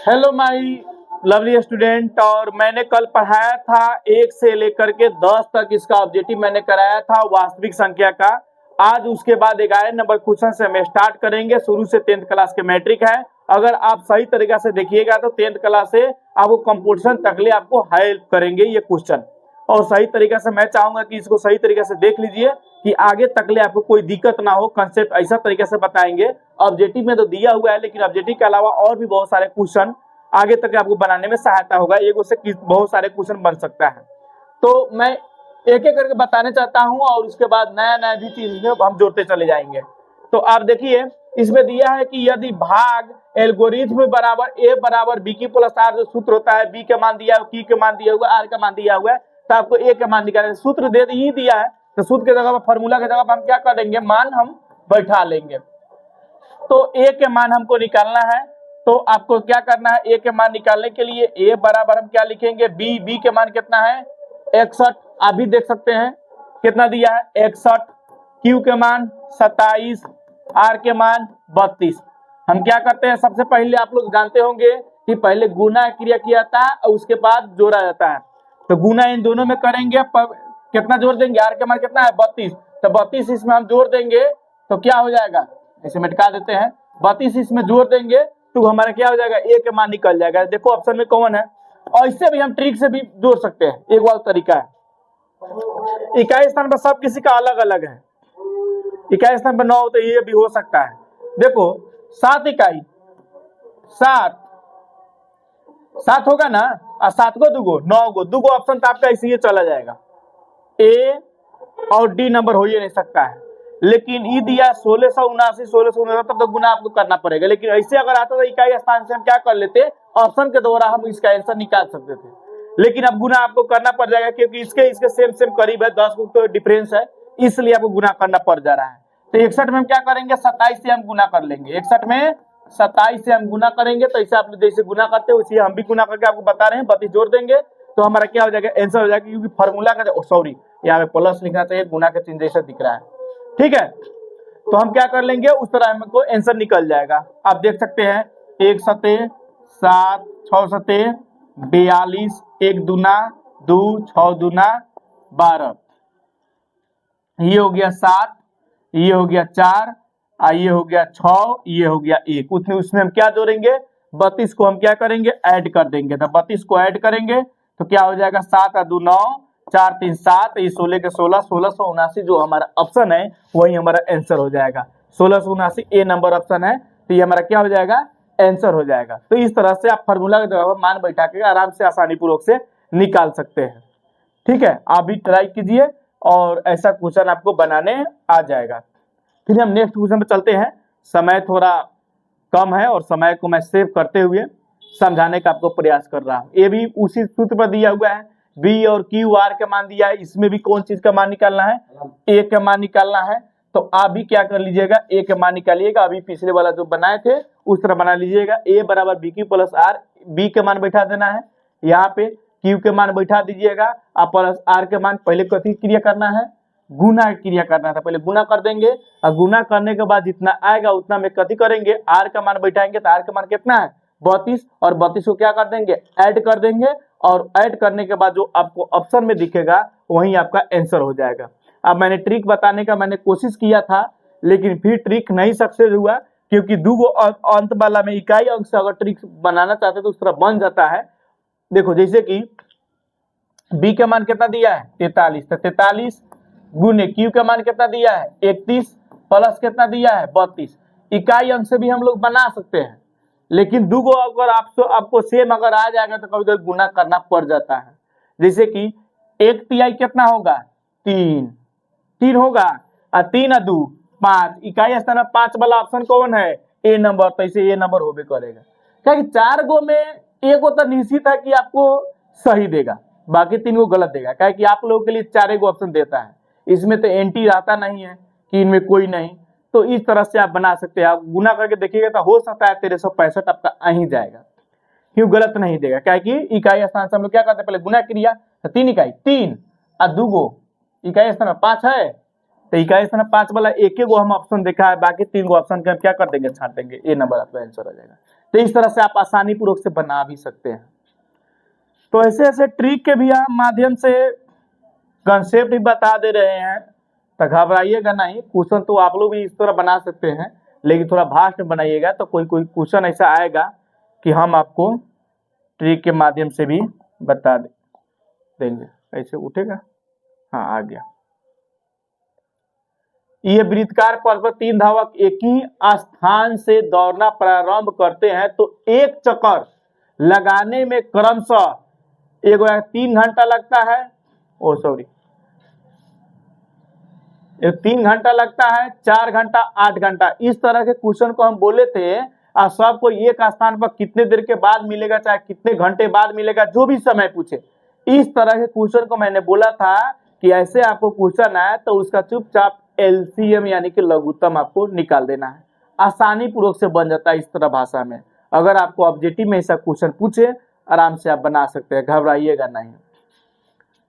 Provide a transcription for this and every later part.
Hello my lovely student. और मैंने कल पढ़ाया था 1 से लेकर के 10 तक इसका ऑब्जेक्टिव मैंने कराया था वास्तविक संख्या का। आज उसके बाद 11 नंबर क्वेश्चन से हम स्टार्ट करेंगे। शुरू से 10th क्लास के मैट्रिक है। अगर आप सही तरीका से देखिएगा तो 10th क्लास से आपको कंपोजिशन तकले आपको हेल्प करेंगे ये क्वेश्चन। और सही तरीका से मैं चाहूंगा कि इसको सही तरीके से देख लीजिए कि आगे तकले आपको कोई दिक्कत ना हो। कंसेप्ट ऐसा तरीके से बताएंगे। ऑब्जेक्टिव में तो दिया हुआ है, लेकिन ऑब्जेक्टिव के अलावा और भी बहुत सारे क्वेश्चन आगे तक आपको बनाने में सहायता होगा। एक से बहुत सारे क्वेश्चन बन सकता है। तो मैं एक एक करके बताने चाहता हूं और उसके बाद नया नया भी चीज हम जोड़ते चले जाएंगे। तो आप देखिए, इसमें दिया है कि यदि भाग एल्गोरिथ्म बराबर ए बराबर बी की प्लस आर जो सूत्र होता है, बी का मान दिया हुआ, की का मान दिया हुआ, आर का मान दिया हुआ है, तो आपको ए का मान निकालना है। सूत्र दे ही दिया है तो सूत्र के जगह पर फॉर्मूला की जगह पर हम क्या कर देंगे, मान हम बैठा लेंगे। तो ए के मान हमको निकालना है। तो आपको क्या करना है, ए के मान निकालने के लिए ए बराबर हम क्या लिखेंगे, बी के मान कितना है 61। आप भी देख सकते हैं कितना दिया है 61। क्यू के मान 27, आर के मान 32। हम क्या करते हैं, सबसे पहले आप लोग जानते होंगे कि पहले गुना क्रिया किया जाता है और उसके बाद जोड़ा जाता है। तो गुना इन दोनों में करेंगे, कितना जोड़ देंगे, आर के मान कितना है 32। तो 32 इसमें हम जोड़ देंगे तो क्या हो जाएगा, इसे मिटा देते हैं। 32 इसमें जोड़ देंगे तो हमारा क्या हो जाएगा, ए के मान निकल जाएगा। देखो ऑप्शन में कौन है। और इससे भी हम ट्रिक से भी जोड़ सकते हैं, एक और तरीका है। इकाई स्थान पर सब किसी का अलग अलग है। इकाई स्थान पर 9 तो ये भी हो सकता है। देखो 7 इकाई, 7 होगा ना, और 7 को 2 गो 9 गो, 2 गो ऑप्शन तो आपका इसलिए चला जाएगा। ए और डी नंबर हो ही नहीं सकता है। लेकिन ई दिया 1679 तब तो गुना आपको करना पड़ेगा। लेकिन ऐसे अगर आता था इकाई स्थान से हम क्या कर लेते, ऑप्शन के द्वारा हम इसका आंसर निकाल सकते थे। लेकिन अब गुना आपको करना पड़ जाएगा क्योंकि इसके सेम करीब है, 10 को तो डिफरेंस है, इसलिए आपको गुना करना पड़ जा रहा है। तो 61 में हम क्या करेंगे, 27 से हम गुना कर लेंगे। 61 में 27 से हम गुना करेंगे। तो ऐसे आप जैसे गुना करते हो उसी हम भी गुना करके आपको बता रहे हैं। 32 जोड़ देंगे तो हमारा क्या हो जाएगा, आंसर हो जाएगा। क्योंकि फॉर्मूला का सॉरी यहाँ पे प्लस लिखना चाहिए, गुना के चिन्ह जैसा दिख रहा है। ठीक है, तो हम क्या कर लेंगे, उस तरह हमको आंसर निकल जाएगा। आप देख सकते हैं 1 सते 7, 6 सते 42, 1 दूना 2, 6 दूना 12, ये हो गया 7, ये हो गया 4, ये हो गया 6, ये हो गया 1। उसमें हम क्या जोड़ेंगे, 32 को हम क्या करेंगे, ऐड कर देंगे। तो 32 को ऐड करेंगे तो क्या हो जाएगा, 7 और 2 9, 4 3 7, ये 16 के 16, 1679 जो हमारा ऑप्शन है वही हमारा आंसर हो जाएगा। 1679 ए नंबर ऑप्शन है, तो ये हमारा क्या हो जाएगा, आंसर हो जाएगा। तो इस तरह से आप फार्मूला के जगह मान बैठा के आराम से आसानी पूर्वक से निकाल सकते हैं। ठीक है, आप भी ट्राई कीजिए और ऐसा क्वेश्चन आपको बनाने आ जाएगा। फिर हम नेक्स्ट क्वेश्चन पे चलते हैं। समय थोड़ा कम है और समय को मैं सेव करते हुए समझाने का आपको प्रयास कर रहा हूँ। ये भी उसी सूत्र पर दिया हुआ है, बी और क्यू आर का मान दिया है। इसमें भी कौन चीज का मान निकालना है, ए का मान निकालना है। तो आप भी क्या कर लीजिएगा, ए का मान निकालिएगा। अभी पिछले वाला जो बनाए थे उस तरह बना लीजिएगा। ए बराबर B Q plus R, B के मान बैठा देना है, यहाँ पे क्यू के मान बैठा दीजिएगा। आप प्लस आर के मान पहले कथी क्रिया करना है, गुना क्रिया करना था। पहले गुना कर देंगे और गुना करने के बाद जितना आएगा उतना में कथी करेंगे, आर का मान बैठाएंगे। तो आर का मान कितना है 32, और 32 को क्या कर देंगे, ऐड कर देंगे। और ऐड करने के बाद जो आपको ऑप्शन में दिखेगा वही आपका आंसर हो जाएगा। अब मैंने ट्रिक बताने का मैंने कोशिश किया था, लेकिन फिर ट्रिक नहीं सक्सेस हुआ क्योंकि 2 गो अंत वाला में इकाई अंक से अगर ट्रिक बनाना चाहते तो उस तरह बन जाता है। देखो जैसे कि बी का मान कितना दिया है 43, तो 43 गुने क्यू का मान कितना दिया है 31, प्लस कितना दिया है 32। इकाई अंक से भी हम लोग बना सकते हैं, लेकिन 2 गो अगर आपको सेम अगर आ जाएगा तो कभी कभी गुना करना पड़ जाता है। जैसे कि 1 तिहाई कितना होगा 3 होगा, और 3 और 2 5। इकाई स्थान में 5 वाला ऑप्शन कौन है, ए नंबर। तो इसे ए नंबर होबे करेगा। क्या कि 4 गो में एक गो तो निश्चित है कि आपको सही देगा, बाकी 3 गो गलत देगा। क्या कि आप लोगों के लिए 4 गो ऑप्शन देता है, इसमें तो एंटी आता नहीं है कि इनमें कोई नहीं। तो इस तरह से आप बना सकते हैं। आप गुना करके देखिएगा तो हो सकता है 1365 आपका आ ही जाएगा, क्यों गलत नहीं देगा। क्या कि इकाई स्थान से हम लोग क्या करते हैं, पहले गुना क्रिया, तो 3 इकाई 3 और 2 गो इकाई स्थान में 5 है, तो इक्कीस ना 5 वाला एक ही गो हम ऑप्शन देखा है, बाकी 3 गो ऑप्शन के हम क्या कर देंगे, छांट देंगे, ये नंबर आपका आंसर आ जाएगा। तो इस तरह से आप आसानी पूर्वक से बना भी सकते हैं। तो ऐसे ऐसे ट्रिक के भी हम माध्यम से कंसेप्ट भी बता दे रहे हैं, तो घबराइएगा नहीं। क्वेश्चन तो आप लोग भी इस तरह बना सकते हैं, लेकिन थोड़ा भास्ट में बनाइएगा, तो कोई कोई क्वेश्चन ऐसा आएगा कि हम आपको ट्रिक के माध्यम से भी बता देंगे। ऐसे उठेगा, हाँ आ गया। ये वृत्तकार पथ पर 3 धावक एक ही स्थान से दौड़ना प्रारंभ करते हैं तो एक चक्कर लगाने में क्रमशः 3 घंटा लगता है, 3 घंटा लगता है, 4 घंटा, 8 घंटा। इस तरह के क्वेश्चन को हम बोले थे, और सबको एक स्थान पर कितने देर के बाद मिलेगा, चाहे कितने घंटे बाद मिलेगा, जो भी समय पूछे, इस तरह के क्वेश्चन को मैंने बोला था कि ऐसे आपको क्वेश्चन आए तो उसका चुपचाप एलसीएम यानी कि लघुत्तम आपको निकाल देना है। आसानी पूर्वक से बन जाता है इस तरह भाषा में। अगर आपको ऑब्जेक्टिव में ऐसा क्वेश्चन पूछे, आराम से आप बना सकते हैं, घबराइएगा नहीं।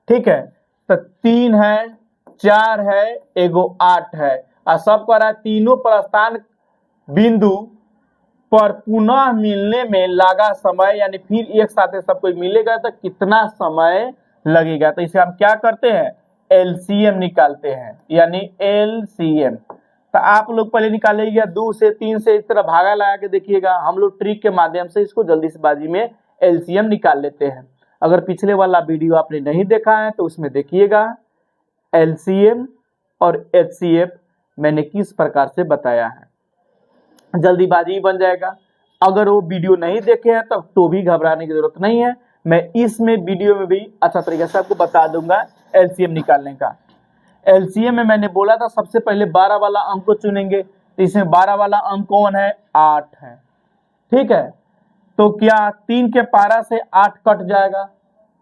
ठीक है, तो 3 है, 4 है, एगो 8 है, और सब कह रहा है तीनों प्रस्थान बिंदु पर पुनः मिलने में लगा समय, यानी फिर एक साथ सबको मिलेगा तो कितना समय लगेगा। तो इसे हम क्या करते हैं, एलसीएम निकालते हैं, यानी एलसीएम। तो आप लोग पहले निकालिएगा 2 से 3 से, इस तरह भागा लगा के देखिएगा। हम लोग ट्रिक के माध्यम से इसको जल्दी से बाजी में एलसीएम निकाल लेते हैं। अगर पिछले वाला वीडियो आपने नहीं देखा है तो उसमें देखिएगा एलसीएम और एचसीएफ मैंने किस प्रकार से बताया है, जल्दीबाजी बन जाएगा। अगर वो वीडियो नहीं देखे हैं तो भी घबराने की जरूरत नहीं है, मैं इसमें वीडियो में भी अच्छा तरीके से आपको बता दूंगा एलसीएम निकालने का। एलसीएम में मैंने बोला था सबसे पहले 12 वाला अंक को चुनेंगे, तो इसमें 12 वाला अंक कौन है, 8 है। ठीक है, तो क्या 3 के पारा से 8 कट जाएगा,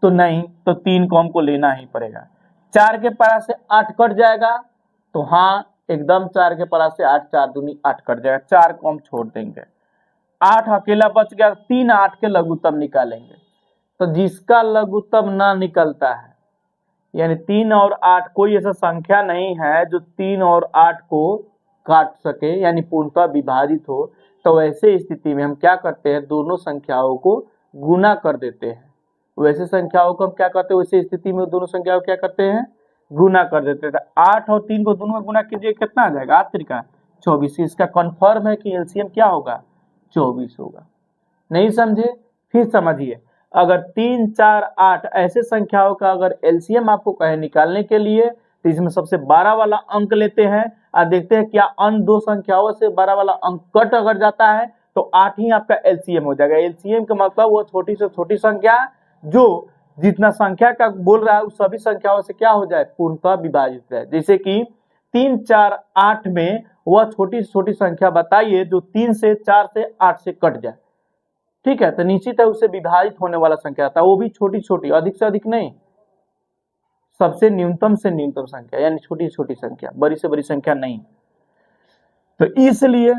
तो नहीं, तो 3 को हमको लेना ही पड़ेगा। 4 के पारा से 8 कट जाएगा, तो हाँ एकदम 4 के पारा से 8, 4 दूनी 8 कट जाएगा, 4 को हम छोड़ देंगे, 8 अकेला बच गया। 3 8 के लघुत्तम निकालेंगे, तो जिसका लघुत्तम ना निकलता है, यानी 3 और 8, कोई ऐसा संख्या नहीं है जो 3 और 8 को काट सके, यानी पूर्णतः विभाजित हो, तो वैसे स्थिति में हम क्या करते हैं, दोनों संख्याओं को गुना कर देते हैं। वैसे संख्याओं को हम क्या करते हैं, वैसे स्थिति में दोनों संख्याओं को क्या करते हैं, गुना कर देते हैं। 8 और 3 को दोनों में गुना कीजिए, कितना आ जाएगा, 8 त्रिका 24। इसका कन्फर्म है कि एलसीएम क्या होगा, 24 होगा। नहीं समझे, फिर समझिए। अगर 3 4 8 ऐसे संख्याओं का अगर एलसीएम आपको कहे निकालने के लिए, तो इसमें सबसे 12 वाला अंक लेते हैं और देखते हैं क्या अन्य दो संख्याओं से 12 वाला अंक कट अगर जाता है तो 8 ही आपका एलसीएम हो जाएगा। एलसीएम का मतलब वो छोटी से छोटी संख्या जो जितना संख्या का बोल रहा है उस सभी संख्याओं से क्या हो जाए, पूर्णतः विभाजित है। जैसे कि 3 4 8 में वह छोटी से छोटी संख्या बताइए जो 3 से 4 से 8 से कट जाए। ठीक है, तो निश्चित है उससे विभाजित होने वाला संख्या था, वो भी छोटी छोटी, अधिक से अधिक नहीं, सबसे न्यूनतम से न्यूनतम संख्या, यानी छोटी छोटी संख्या, बड़ी से बड़ी संख्या नहीं। तो इसलिए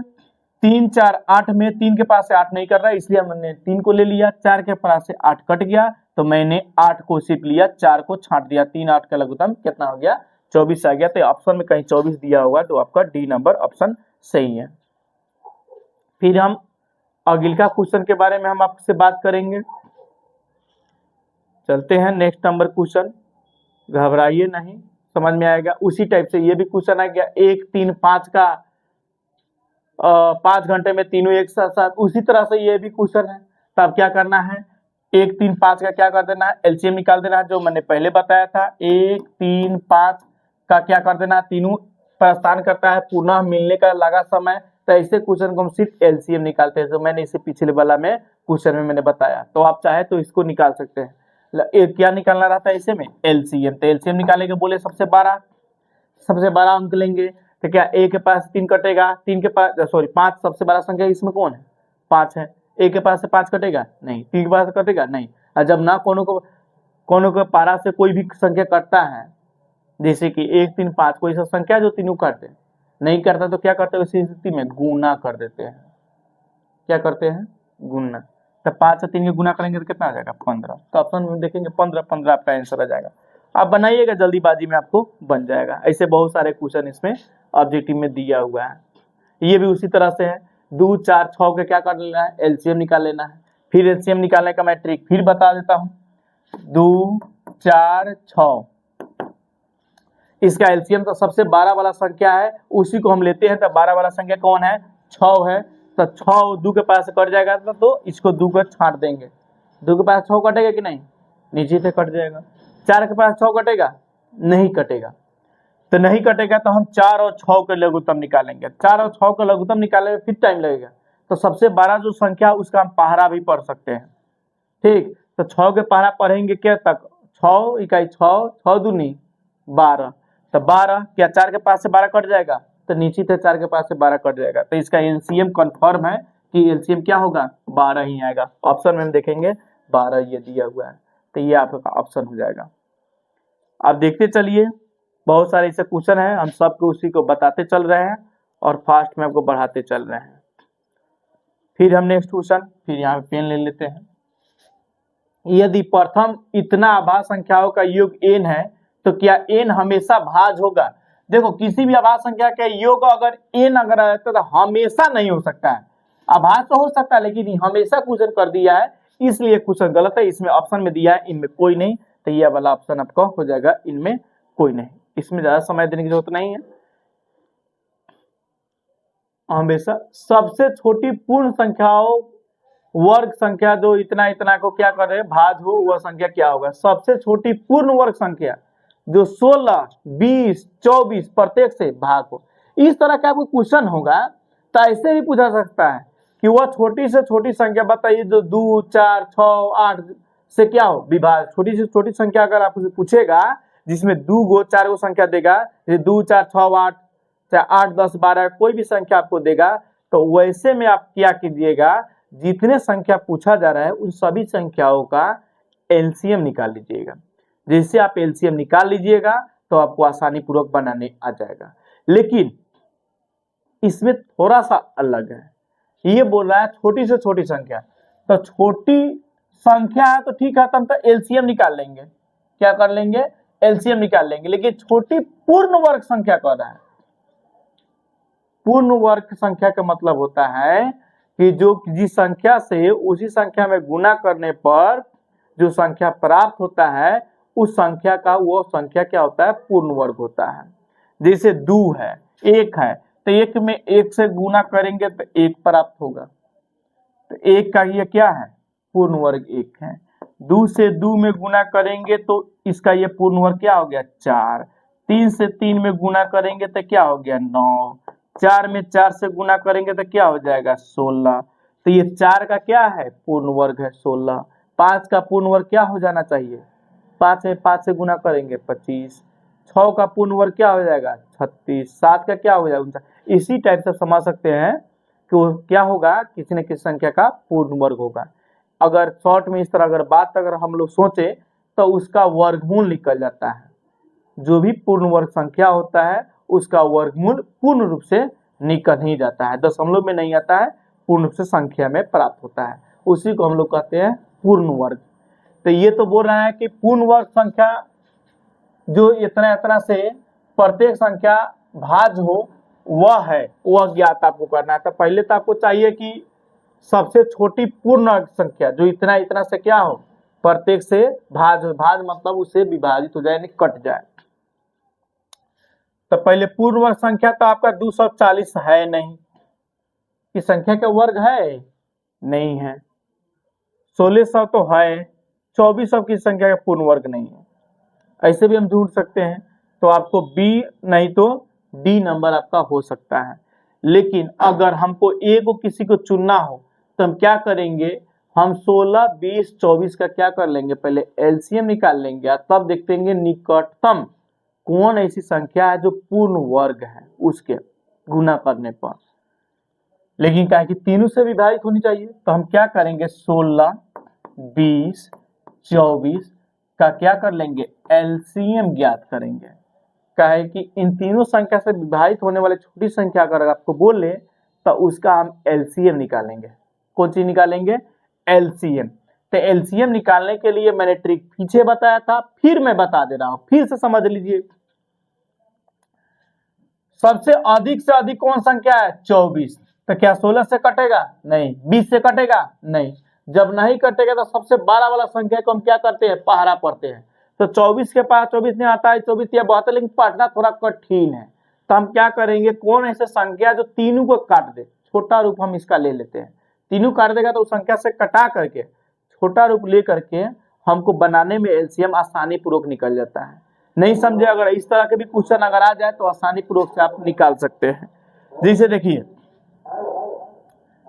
3 4 8 में 3 के पास से 8 नहीं कर रहा है, इसलिए मैंने 3 को ले लिया। 4 के पास से 8 कट गया, तो मैंने 8 को सिर्फ लिया, 4 को छांट दिया। 3 8 का लघुत्तम कितना हो गया, 24 आ गया। तो ऑप्शन में कहीं 24 दिया होगा, तो आपका डी नंबर ऑप्शन सही है। फिर हम अगिला क्वेश्चन के बारे में हम आपसे बात करेंगे। चलते हैं नेक्स्ट नंबर क्वेश्चन, घबराइए नहीं, समझ में आएगा। उसी टाइप से ये भी क्वेश्चन आ गया, 1 3 5 का 5 घंटे में तीनों एक साथ, उसी तरह से ये भी क्वेश्चन है। तब क्या करना है, 1 3 5 का क्या कर देना है, एलसीएम निकाल देना है, जो मैंने पहले बताया था। 1 3 5 का क्या कर देना है, तीनों प्रस्थान करता है, पुनः मिलने का लगा समय। तो ऐसे क्वेश्चन को हम सिर्फ एलसीएम निकालते हैं, जो मैंने इसे पिछले वाला में क्वेश्चन में मैंने बताया। तो आप चाहे तो इसको निकाल सकते हैं। क्या निकालना रहता है इसे में, एलसीएम। तो एलसीएम निकालेंगे, बोले सबसे 12 अंक लेंगे, तो क्या ए के पास 3 कटेगा, 3 के पास 5 सबसे बड़ा संख्या इसमें कौन है, 5 है। ए के पास से 5 कटेगा नहीं, 3 के पास से कटेगा नहीं। और जब ना कोनो को पारा से कोई भी संख्या कटता है, जैसे कि 1 3 5 कोई सा संख्या जो तीनों काटते नहीं करता, तो क्या करते हैं उसी स्थिति में गुना कर देते हैं। क्या करते हैं, गुना। तो 5 से 3 के गुना करेंगे तो कितना आ जाएगा, 15। तो ऑप्शन में देखेंगे 15 15 आपका आंसर आ जाएगा। आप बनाइएगा, जल्दीबाजी में आपको बन जाएगा। ऐसे बहुत सारे क्वेश्चन इसमें ऑब्जेक्टिव में दिया हुआ है। ये भी उसी तरह से है, 2 4 6 के क्या कर लेना है, एलसीएम निकाल लेना है। फिर एलसीएम निकालने का मैं ट्रिक फिर बता देता हूँ। 2 4 6 इसका एलसीएम तो सबसे 12 वाला संख्या है, उसी को हम लेते हैं। तो 12 वाला संख्या कौन है, 6 है। तो 6 2 के पास से कट जाएगा, तो इसको 2 को छांट देंगे। 2 के पास 6 कटेगा कि नहीं, नीचे से कट जाएगा। 4 के पास 6 कटेगा, नहीं कटेगा। तो नहीं कटेगा तो हम 4 और 6 के लघुत्तम निकालेंगे। 4 और 6 का लघुत्तम निकालेंगे, फिर टाइम लगेगा। तो सबसे बड़ा जो संख्या उसका हम पहाड़ा भी पढ़ सकते हैं। ठीक, तो 6 के पहाड़ा पढ़ेंगे क्या तक, 6 इकाई 6 6 दूनी 12। तो 12 क्या 4 के पास से 12 कट जाएगा, तो नीचे से 4 के पास से 12 कट जाएगा। तो इसका एलसीएम कंफर्म है कि एलसीएम क्या होगा, 12 ही आएगा। ऑप्शन में हम देखेंगे 12 ये दिया हुआ है, तो ये आपका ऑप्शन हो जाएगा। आप देखते चलिए, बहुत सारे ऐसे क्वेश्चन हैं, हम सबको उसी को बताते चल रहे हैं और फास्ट में आपको बढ़ाते चल रहे हैं। फिर हम नेक्स्ट क्वेश्चन, फिर यहाँ पे पेन ले लेते हैं। यदि प्रथम इतना आभाज्य संख्याओं का योग n है तो क्या n हमेशा भाज्य होगा। देखो, किसी भी आभाज्य संख्या का योग अगर n अगर रहता तो हमेशा नहीं हो सकता है। आभाज्य तो हो सकता है लेकिन हमेशा क्वेश्चन कर दिया है, इसलिए क्वेश्चन गलत है। इसमें ऑप्शन में दिया है इनमें कोई नहीं, तो ये वाला ऑप्शन आपका हो जाएगा इनमें कोई नहीं। इसमें ज्यादा समय देने की जरूरत नहीं है। हमेशा सबसे छोटी पूर्ण संख्याओं वर्ग संख्या जो इतना इतना को क्या करे भाज हो, वह संख्या क्या होगा। सबसे छोटी पूर्ण वर्ग संख्या जो 16 20 24 प्रत्येक से भाग हो। इस तरह का कोई क्वेश्चन होगा तो ऐसे भी पूछा सकता है कि वह छोटी से छोटी संख्या बताइए जो 2 4 6 8 से क्या हो विभाज्य। छोटी से छोटी संख्या अगर आपसे पूछेगा जिसमें 2 गो 4 गो संख्या देगा, जैसे 2 4 6 8 चाहे 8 10 12 कोई भी संख्या आपको देगा, तो वैसे में आप क्या कीजिएगा, जितने संख्या पूछा जा रहा है उन सभी संख्याओं का एलसीएम निकाल लीजिएगा। जैसे आप एलसीएम निकाल लीजिएगा तो आपको आसानी पूर्वक बनाने आ जाएगा। लेकिन इसमें थोड़ा सा अलग है, ये बोल रहा है छोटी से छोटी संख्या। तो छोटी संख्या है तो ठीक है, हम तो एलसीएम निकाल लेंगे। क्या कर लेंगे, एलसीएम निकाल लेंगे। लेकिन छोटी पूर्ण वर्ग संख्या कर रहा है। पूर्ण वर्ग संख्या का मतलब होता है कि जो जिस संख्या से उसी संख्या में गुना करने पर जो संख्या प्राप्त होता है उस संख्या का वो संख्या क्या होता है, पूर्ण वर्ग होता है। जैसे 2 है 1 है, तो 1 में 1 से गुना करेंगे तो 1 प्राप्त होगा। तो 1 का ये क्या है, पूर्ण वर्ग 1 है। 2 से 2 में गुना करेंगे तो इसका ये पूर्ण वर्ग क्या हो गया, 4। 3 से 3 में गुना करेंगे तो क्या हो गया, 9। 4 में 4 से गुना करेंगे तो क्या हो जाएगा, 16। तो ये 4 का क्या है, पूर्ण वर्ग है 16। 5 का पूर्ण वर्ग क्या हो जाना चाहिए, 5 में 5 से गुना करेंगे 25। 6 का पूर्ण वर्ग क्या हो जाएगा, 36। 7 का क्या हो जाएगा, 49। इसी टाइप से समझ सकते हैं कि वो क्या होगा, किसी न किसी संख्या का पूर्ण वर्ग होगा। अगर शॉर्ट में इस तरह अगर बात अगर हम लोग सोचे तो उसका वर्गमूल निकल जाता है। जो भी पूर्ण वर्ग संख्या होता है उसका वर्गमूल पूर्ण रूप से निकल ही जाता है, दशमलव में नहीं आता है, पूर्ण रूप से संख्या में प्राप्त होता है। उसी को हम लोग कहते हैं पूर्ण वर्ग। तो ये तो बोल रहा है कि पूर्ण वर्ग संख्या जो इतना इतना से प्रत्येक संख्या भाज्य हो वह है, वह ज्ञात आपको करना है। तो पहले तो आपको चाहिए कि सबसे छोटी पूर्ण संख्या जो इतना इतना से क्या हो, प्रत्येक से भाज्य। भाज्य मतलब उसे विभाजित हो जाए यानी कट जाए। तो पहले पूर्ण वर्ग संख्या तो आपका 240 है नहीं, इस संख्या का वर्ग है नहीं है। 1600 तो है, 2400 की संख्या का पूर्ण वर्ग नहीं है। ऐसे भी हम ढूंढ सकते हैं। तो आपको बी नहीं तो डी नंबर आपका हो सकता है। लेकिन अगर हमको ए को किसी को चुनना हो तो हम क्या करेंगे, हम 16 20 24 का क्या कर लेंगे, पहले एलसीएम निकाल लेंगे, तब देखेंगे निकटतम कौन ऐसी संख्या है जो पूर्ण वर्ग है उसके गुना करने पर। लेकिन क्या है कि तीनों से विभाजित होनी चाहिए, तो हम क्या करेंगे 16 20 24 का क्या कर लेंगे, एलसीएम ज्ञात करेंगे। क्या है कि इन तीनों संख्या से विभाजित होने वाले छोटी संख्या अगर आपको बोले तो उसका हम एलसीएम निकालेंगे। कौन चीज निकालेंगे, एलसीएम। तो एलसीएम निकालने के लिए मैंने ट्रिक पीछे बताया था, फिर मैं बता दे रहा हूं, फिर से समझ लीजिए। सबसे अधिक से अधिक कौन संख्या है? 24। तो क्या 16 से कटेगा? नहीं। 20 से कटेगा? नहीं। जब नहीं कटेगा तो सबसे बड़ा वाला संख्या को हम क्या करते हैं? पहरा पढ़ते हैं। तो 24 के पास 24 नहीं आता है, 24 या बहुत है, लेकिन पढ़ना थोड़ा कठिन है। तो हम क्या करेंगे? कौन ऐसे संख्या जो तीनों को काट दे? छोटा रूप हम इसका ले लेते हैं। तीनों काट देगा तो उस संख्या से कटा करके छोटा रूप ले करके हमको बनाने में एलसीएम आसानी पूर्वक निकल जाता है। नहीं समझे? अगर इस तरह के भी क्वेश्चन अगर आ जाए तो आसानी पूर्वक से आप निकाल सकते हैं। जैसे देखिए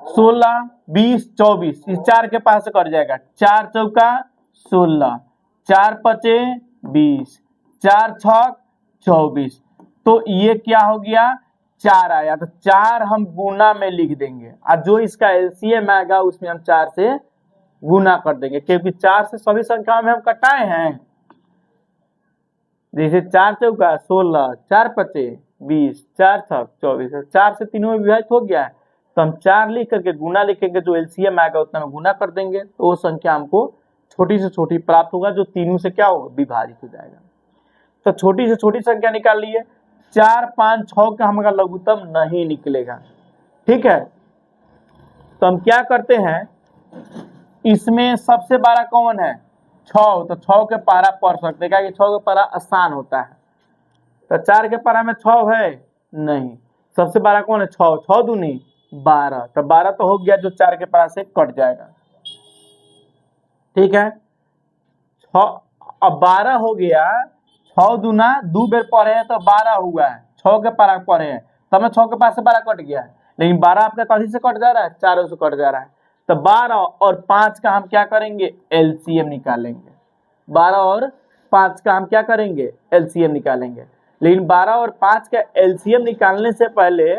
16, 20, 24, इस 4 के पास से कट जाएगा। 4 चौका 16, 4 पचे 20, 4 छक 24। तो ये क्या हो गया? 4 आया। तो 4 हम गुना में लिख देंगे और जो इसका एलसीएम आएगा उसमें हम 4 से गुना कर देंगे, क्योंकि 4 से सभी संख्याओं में हम कटाए हैं। जैसे 4 चौका 16, 4 पचे 20, 4 छक 24, 4 से तीनों में विभाजित हो गया है। तो हम 4 लिख करके गुना लिखेंगे, जो एलसीएम आएगा उतना में गुना कर देंगे, तो वो संख्या हमको छोटी से छोटी प्राप्त होगा, जो तीनों से क्या होगा? विभाजित हो जाएगा। तो छोटी से छोटी संख्या निकाल लिए। 4, 5, 6 का हमारा लघुत्तम नहीं निकलेगा। ठीक है, तो हम क्या करते हैं? इसमें सबसे बड़ा कौन है? 6। तो 6 के पारा पढ़ सकते हैं, क्या कि 6 के पारा आसान होता है। तो 4 के पारा में 6 है? नहीं। सबसे बड़ा कौन है? 6। 6 दूनी 12। तो 12 तो हो गया, जो 4 के पारा से कट जाएगा। ठीक है, 6 अब 12 हो गया। 6 दूना 2 बेर पढ़े हैं तो 12 हुआ है। 6 के पारा पढ़े हैं तब में 6 के पास से 12 कट गया है, लेकिन 12 आपका कहीं से कट जा रहा है? 4 से कट जा रहा है। तो 12 और 5 का हम क्या करेंगे? एलसीएम निकालेंगे। 12 और 5 का हम क्या करेंगे? एलसीएम निकालेंगे। लेकिन 12 और 5 का एलसीएम निकालने से पहले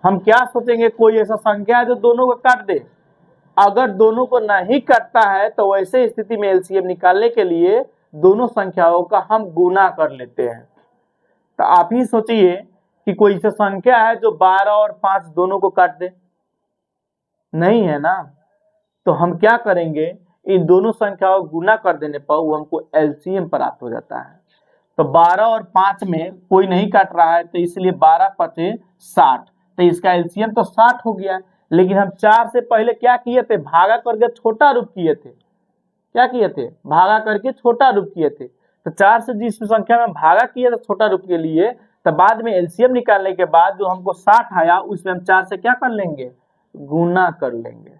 हम क्या सोचेंगे? कोई ऐसा संख्या है जो दोनों को काट दे। अगर दोनों को नहीं काटता है तो वैसे स्थिति में एलसीएम निकालने के लिए दोनों संख्याओं का हम गुना कर लेते हैं। तो आप ही सोचिए कि कोई ऐसा संख्या है जो 12 और 5 दोनों को काट दे? नहीं है ना। तो हम क्या करेंगे? इन दोनों संख्याओं को गुना कर देने पर वो हमको एलसीएम प्राप्त हो जाता है। तो 12 और 5 में कोई नहीं काट रहा है, तो इसलिए 12 पचे 60। तो इसका एलसीएम तो 60 हो गया। लेकिन हम 4 से पहले क्या किए थे? भागा करके छोटा रूप किए थे। क्या किए थे? भागा करके छोटा रूप किए थे। तो 4 से जिस संख्या में भागा किए थे छोटा रूप के लिए, तो बाद में एलसीएम निकालने के बाद जो हमको 60 आया उसमें हम 4 से क्या कर लेंगे? गुना कर लेंगे।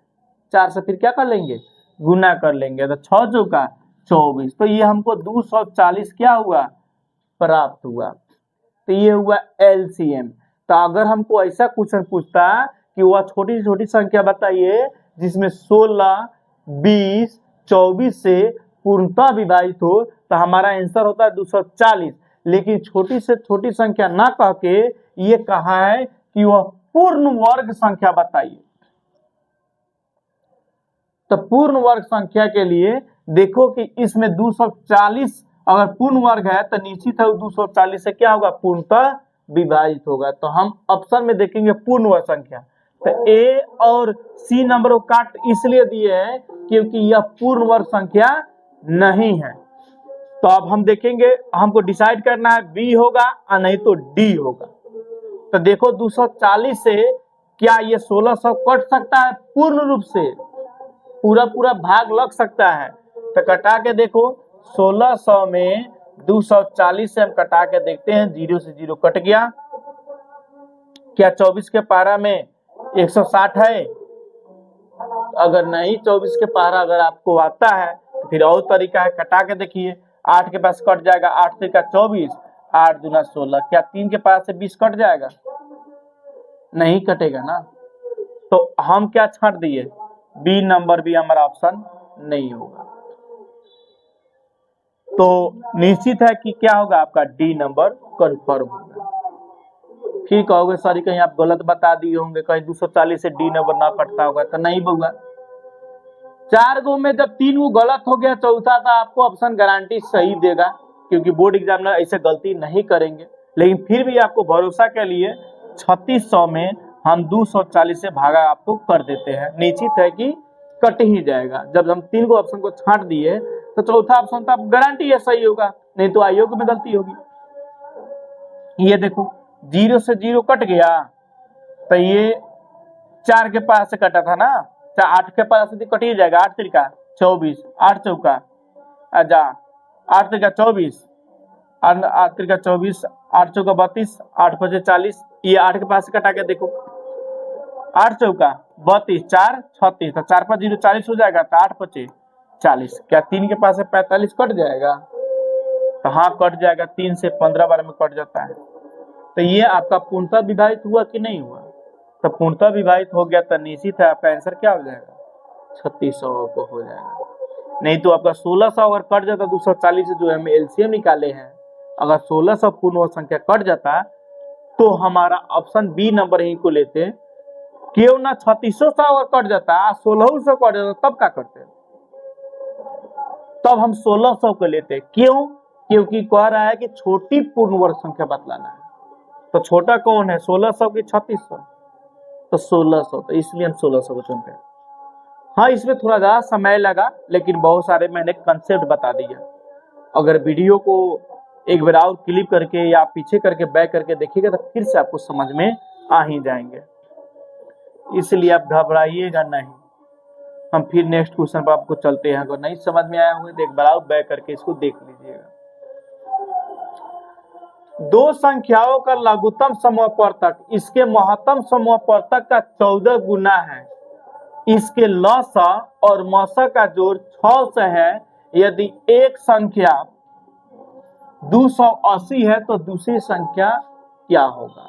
4 से फिर क्या कर लेंगे? गुना कर लेंगे। तो 6 चौका 24। तो ये हमको 240 क्या हुआ? प्राप्त हुआ। तो ये हुआ एलसीएम। तो अगर हमको ऐसा क्वेश्चन पूछता कि वह छोटी से छोटी संख्या बताइए जिसमें 16, 20, 24 से पूर्णतः विभाजित हो, तो हमारा आंसर होता है 240। लेकिन छोटी से छोटी संख्या ना कह के ये कहा है कि वह पूर्ण वर्ग संख्या बताइए। तो पूर्ण वर्ग संख्या के लिए देखो कि इसमें 240 अगर पूर्ण वर्ग है तो निश्चित है 240 से क्या होगा? पूर्णतः विभाजित होगा। तो हम ऑप्शन में देखेंगे पूर्ण वर्ग संख्या। तो ए और सी नंबर काट इसलिए दिए हैं क्योंकि यह पूर्ण वर्ग संख्या नहीं है। तो अब हम देखेंगे, हमको डिसाइड करना है बी होगा और नहीं तो डी होगा। तो देखो 240 से क्या ये 1600 कट सकता है? पूर्ण रूप से पूरा पूरा भाग लग सकता है। तो कटा के देखो 1600 में 240 से हम कटा के देखते हैं। 0 से 0 कट गया। क्या 24 के पारा में 160 है? अगर नहीं 24 के पारा अगर आपको आता है तो फिर और तरीका है, कटा के देखिए। 8 के पास कट जाएगा, 8 से का 24, 8 दूना 16। क्या 3 के पास से 20 कट जाएगा? नहीं कटेगा ना। तो हम क्या छाट दिए? बी नंबर भी हमारा ऑप्शन नहीं होगा। तो निश्चित है कि क्या होगा? आपका डी नंबर कंफर्म होगा। फिर कहोगे सॉरी कहीं आप गलत बता दिए होंगे, कहीं 240 से डी नंबर ना कटता होगा। तो नहीं होगा। 4 गो में जब 3 गो गलत हो गया, चौथा था आपको ऑप्शन गारंटी सही देगा, क्योंकि बोर्ड एग्जामिनर ऐसे गलती नहीं करेंगे। लेकिन फिर भी आपको भरोसा के लिए 3600 में हम 240 से भागा आपको कर देते हैं। निश्चित है कि कट ही जाएगा। जब हम 3 को ऑप्शन को छांट दिए तो चौथा ऑप्शन तो आप गारंटी है सही होगा, नहीं तो अयोग्य में गलती होगी। ये देखो 0 से 0 कट गया, तो ये 4 के पास से कटा था ना, 8 के पास से कट ही जाएगा। 8 3 का 24, 8 चौका आजा 8 3 का 24, 8 3 का 24, 8 चौका 32, 8 5 40, ये 8 के पास से कटा के देखो 8 चौका 32, 4 36, तो 4 5 0 40 हो जाएगा, तो 8 5 40। क्या 3 के पास से 45 कट जाएगा? तो हाँ कट जाएगा, 3 से 15 बार में कट जाता है। तो ये आपका पूर्णतः विभाजित हुआ कि नहीं हुआ? तो पूर्णतः विभाजित हो गया, तो निश्चित है आपका आंसर क्या हो जाएगा? 3600 को हो जाएगा। नहीं तो आपका 1600 अगर कट जाता 240 जो हम एलसीएम निकाले हैं, अगर 1600 पूर्ण वर्ग संख्या कट जाता तो हमारा ऑप्शन बी नंबर ही को लेते। क्यों ना 3600 अगर कट जाता 1600 कट जाता तब क्या करते? तब हम 1600 को लेते। क्यों? क्योंकि कह रहा है कि छोटी पूर्ण वर्ग संख्या बतलाना है। तो छोटा कौन है, 1600 की 3600? तो 1600, तो इसलिए हम 1600 को चुनते हैं। हाँ इसमें थोड़ा ज्यादा समय लगा, लेकिन बहुत सारे मैंने कंसेप्ट बता दिया। अगर वीडियो को एक बार और क्लिप करके या पीछे करके बैक करके देखिएगा तो फिर से आपको समझ में आ ही जाएंगे, इसलिए आप घबराइएगा नहीं। हम फिर नेक्स्ट क्वेश्चन पर आपको चलते हैं। अगर नहीं समझ में आया होगा तो एक बार और बैक करके इसको देख लीजिएगा। दो संख्याओं का लघुत्तम समूहवर्तक इसके महत्तम समूहवर्तक का 14 गुना है। इसके लसा और मसा का जोड़ 600 है। यदि एक संख्या 280 है तो दूसरी संख्या क्या होगा?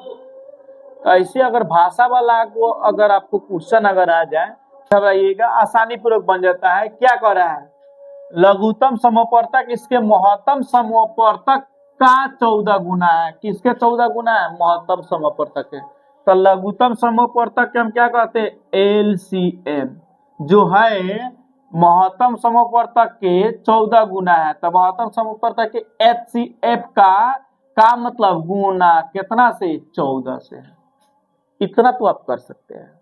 तो ऐसे अगर भाषा वाला को अगर आपको क्वेश्चन अगर आ जाए घबराइएगा, आसानी पूर्वक बन जाता है। क्या कर रहा है? लघुत्तम समूहवर्तक इसके महत्तम समूहवर्तक का 14 गुना है। किसके 14 गुना है? महत्तम समूहवर्तक है। तो लघुत्तम समूहवर्तक के हम क्या कहते हैं? एलसीएम, जो है महत्तम समूहवर्तक के 14 गुना है। तो महत्तम समूहवर्तक के एचसीएफ का मतलब गुना कितना से? 14 से। इतना तो आप कर सकते हैं।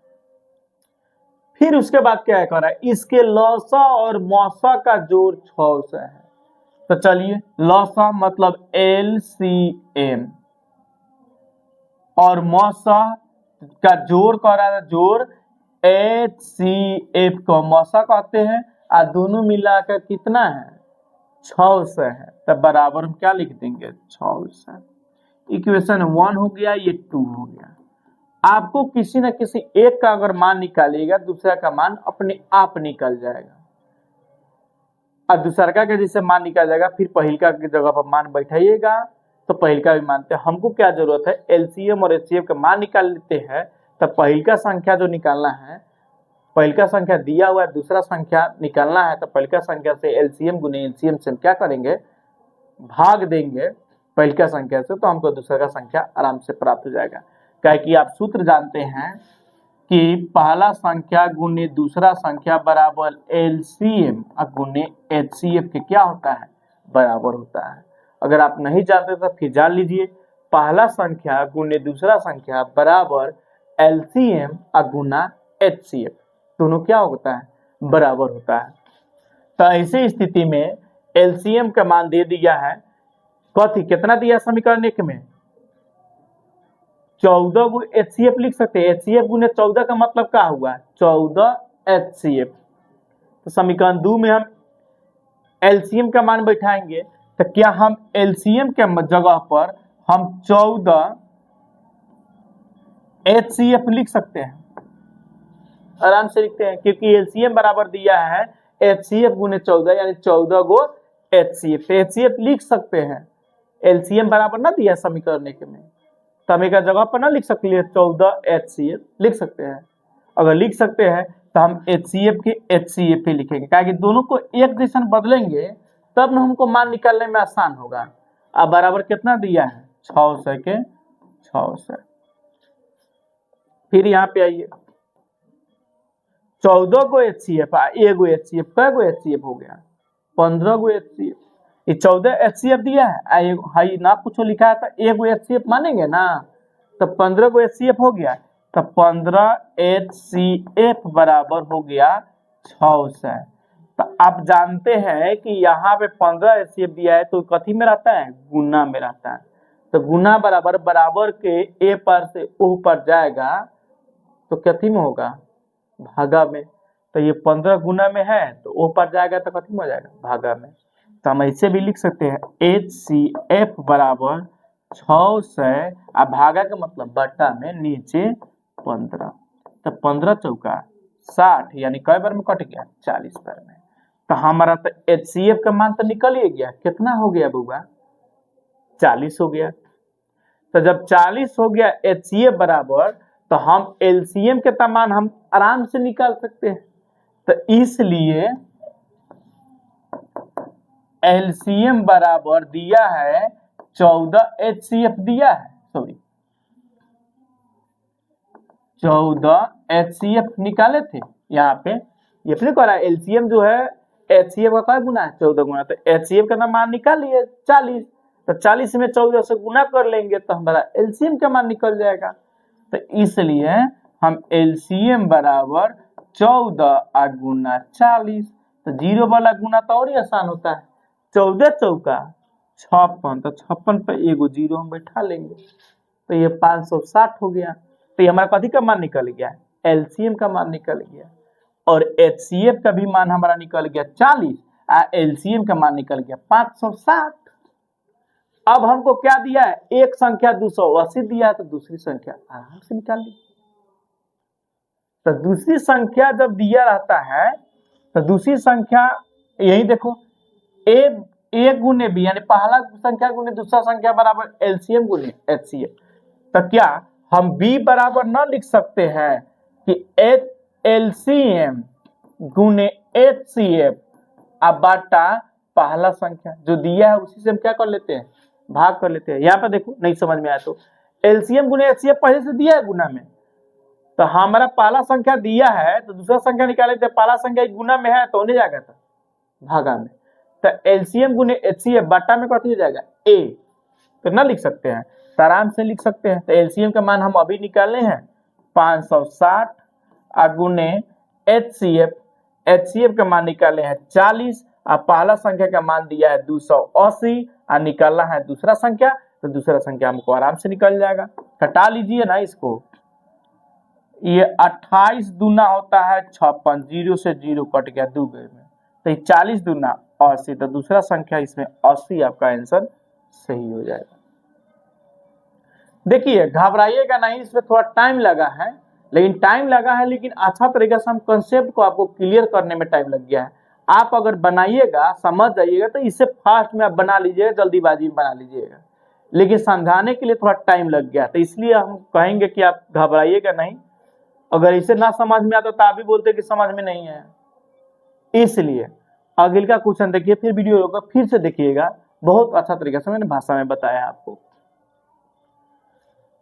फिर उसके बाद क्या कर रहा है? इसके लसा और मौसा का जोड़ 600 है। तो चलिए लसा मतलब एलसीएम और मौसा का जोड़ कर रहा है, जोड़ एचसीएफ को मौसा कहते हैं, और दोनों मिलाकर कितना है? 600 है। तब बराबर हम क्या लिख देंगे? 600। इक्वेशन 1 हो गया, ये 2 हो गया। आपको किसी न किसी एक का अगर मान निकालिएगा दूसरा का मान अपने आप निकल जाएगा, और दूसरा का जैसे मान निकल जाएगा फिर पहिलका की जगह पर मान बैठाइएगा तो पहिलका भी मानते हैं। हमको क्या जरूरत है? एलसीएम और एचसीएफ का मान निकाल लेते हैं। तो पहिलका संख्या जो निकालना है, पहिलका संख्या दिया हुआ है, दूसरा संख्या निकालना है, तो पहिलका संख्या से एलसीएम गुने एलसीएम से हम क्या करेंगे? भाग देंगे पहिलका संख्या से, तो हमको दूसरा का संख्या आराम से प्राप्त हो जाएगा। क्या कि आप सूत्र जानते हैं कि पहला संख्या गुने दूसरा संख्या बराबर एलसीएम गुने एचसीएफ के क्या होता है? बराबर होता है। अगर आप नहीं जानते तो फिर जान लीजिए, पहला संख्या गुने दूसरा संख्या बराबर एलसीएम गुना एचसीएफ, दोनों क्या होता है? बराबर होता है। तो ऐसी स्थिति में एलसीएम का मान दे दिया है, कथी कितना दिया समीकरण 1 में? 14 को एचसीएफ लिख सकते हैं। एचसीएफ गुने 14 का मतलब क्या हुआ? 14 एचसीएफ। तो समीकरण 2 में हम एलसीएम का मान बैठाएंगे, तो क्या हम एलसीएम के जगह पर हम 14 एचसीएफ लिख सकते हैं? आराम से लिखते हैं, क्योंकि एलसीएम बराबर दिया है एचसीएफ गुने 14, यानी 14 गो एचसीएफ। एचसीएफ लिख सकते हैं, एलसीएम बराबर ना दिया समीकरण 1 में, तो हम एक जगह पर ना लिख सकते हैं 14 एचसीएफ लिख सकते हैं। अगर लिख सकते हैं तो हम एचसीएफ के एचसीएफ ही लिखेंगे, क्या कि दोनों को एक जैसा बदलेंगे तब ना हमको मान निकालने में आसान होगा। अब बराबर कितना दिया है? 600 के 600। फिर यहाँ पे आइए, 14 गो एचसीएफ, एगो एचसीएफ, कै गो एचसीएफ हो गया? 15 गो एचसीएफ। ये 14 एचसीएफ दिया है, हाई ना कुछ लिखा है, तो एगो एचसीएफ मानेंगे ना, तो 15 गो एचसीएफ हो गया। तो 15 एचसीएफ बराबर हो गया 600। तो आप जानते हैं कि यहाँ पे 15 HCF दिया है तो कथी में रहता है, गुना में रहता है। तो गुना बराबर बराबर के ए पर से ओ पर जाएगा तो कथी में होगा, भागा में। तो ये 15 गुना में है तो ओ पर जाएगा तो कथी में हो जाएगा, भागा में। तो हम ऐसे भी लिख सकते हैं HCF बराबर 600 अब भागा का मतलब बटा में नीचे 15। तो 15 चौका 60 यानी कई बार में कट गया, 40 बार में। तो हमारा तो HCF का मान तो निकल ही गया, कितना हो गया बुआ, 40 हो गया। तो जब 40 हो गया HCF बराबर, तो हम LCM के मान हम आराम से निकाल सकते हैं। तो इसलिए LCM बराबर दिया है 14 HCF दिया है, सॉरी 14 HCF निकाले थे यहाँ पे। ये अपने कह रहा है LCM जो है HCF का क्या गुना है, 14 गुना। तो HCF का मान निकाल लिए 40, तो 40 में 14 से गुना कर लेंगे तो हमारा LCM का मान निकल जाएगा। तो इसलिए हम LCM बराबर 14 गुना 40। तो जीरो वाला गुना तो और ही आसान होता है, 14 चौका 56, तो 56 पे एगो जीरो हम बैठा लेंगे तो ये 560 हो गया। तो ये हमारा कथी का मान निकल गया, LCM का मान निकल गया। और HCF का भी मान हमारा निकल गया 40, LCM का मान निकल गया 560। अब हमको क्या दिया है, एक संख्या 280 दिया है तो दूसरी संख्या आराम से निकाल ली। तो दूसरी संख्या जब दिया रहता है तो दूसरी संख्या यही देखो, ए गुने बी यानी पहला संख्या गुने दूसरा संख्या बराबर LCM गुने HCF। तो क्या हम b बराबर न लिख सकते हैं कि LCM गुने HCF अब बाटा पहला संख्या जो दिया है उसी से हम क्या कर लेते हैं, भाग कर लेते हैं। यहाँ पे देखो नहीं समझ में आया तो LCM गुने HCF पहले से दिया है गुना में, तो हमारा पहला संख्या दिया है तो दूसरा संख्या निकाले थे, पहला संख्या गुना में है तो नहीं जाएगा था भागा में। तो LCM गुने HCF बाटा में कथी हो जाएगा a, तो ना लिख सकते हैं तो आराम से लिख सकते हैं। तो LCM का मान हम अभी निकालने हैं 560 गुने HCF का मान निकाले हैं 40 और पहला संख्या का मान दिया है 280 और निकालना है दूसरा संख्या, तो दूसरा संख्या हमको आराम से निकल जाएगा। घटा लीजिए ना इसको, ये 28 दूना होता है 56, जीरो से जीरो कट गया 2 में, तो 40 दूना 80, तो दूसरा संख्या इसमें 80 आपका आंसर सही हो जाएगा। देखिए घबराइएगा नहीं, इसमें थोड़ा टाइम लगा है, लेकिन अच्छा तरीके से हम कंसेप्ट को आपको क्लियर करने में टाइम लग गया है। आप अगर बनाइएगा समझ जाइएगा तो इससे फास्ट में आप बना लीजिएगा, जल्दीबाजी में बना लीजिएगा, लेकिन समझाने के लिए थोड़ा टाइम लग गया। तो इसलिए हम कहेंगे कि आप घबराइएगा नहीं। अगर इसे ना समझ में आता तो आप भी बोलते कि समझ में नहीं है। इसलिए अगले का क्वेश्चन देखिए, फिर वीडियो होगा फिर से देखिएगा, बहुत अच्छा तरीके से मैंने भाषा में बताया आपको।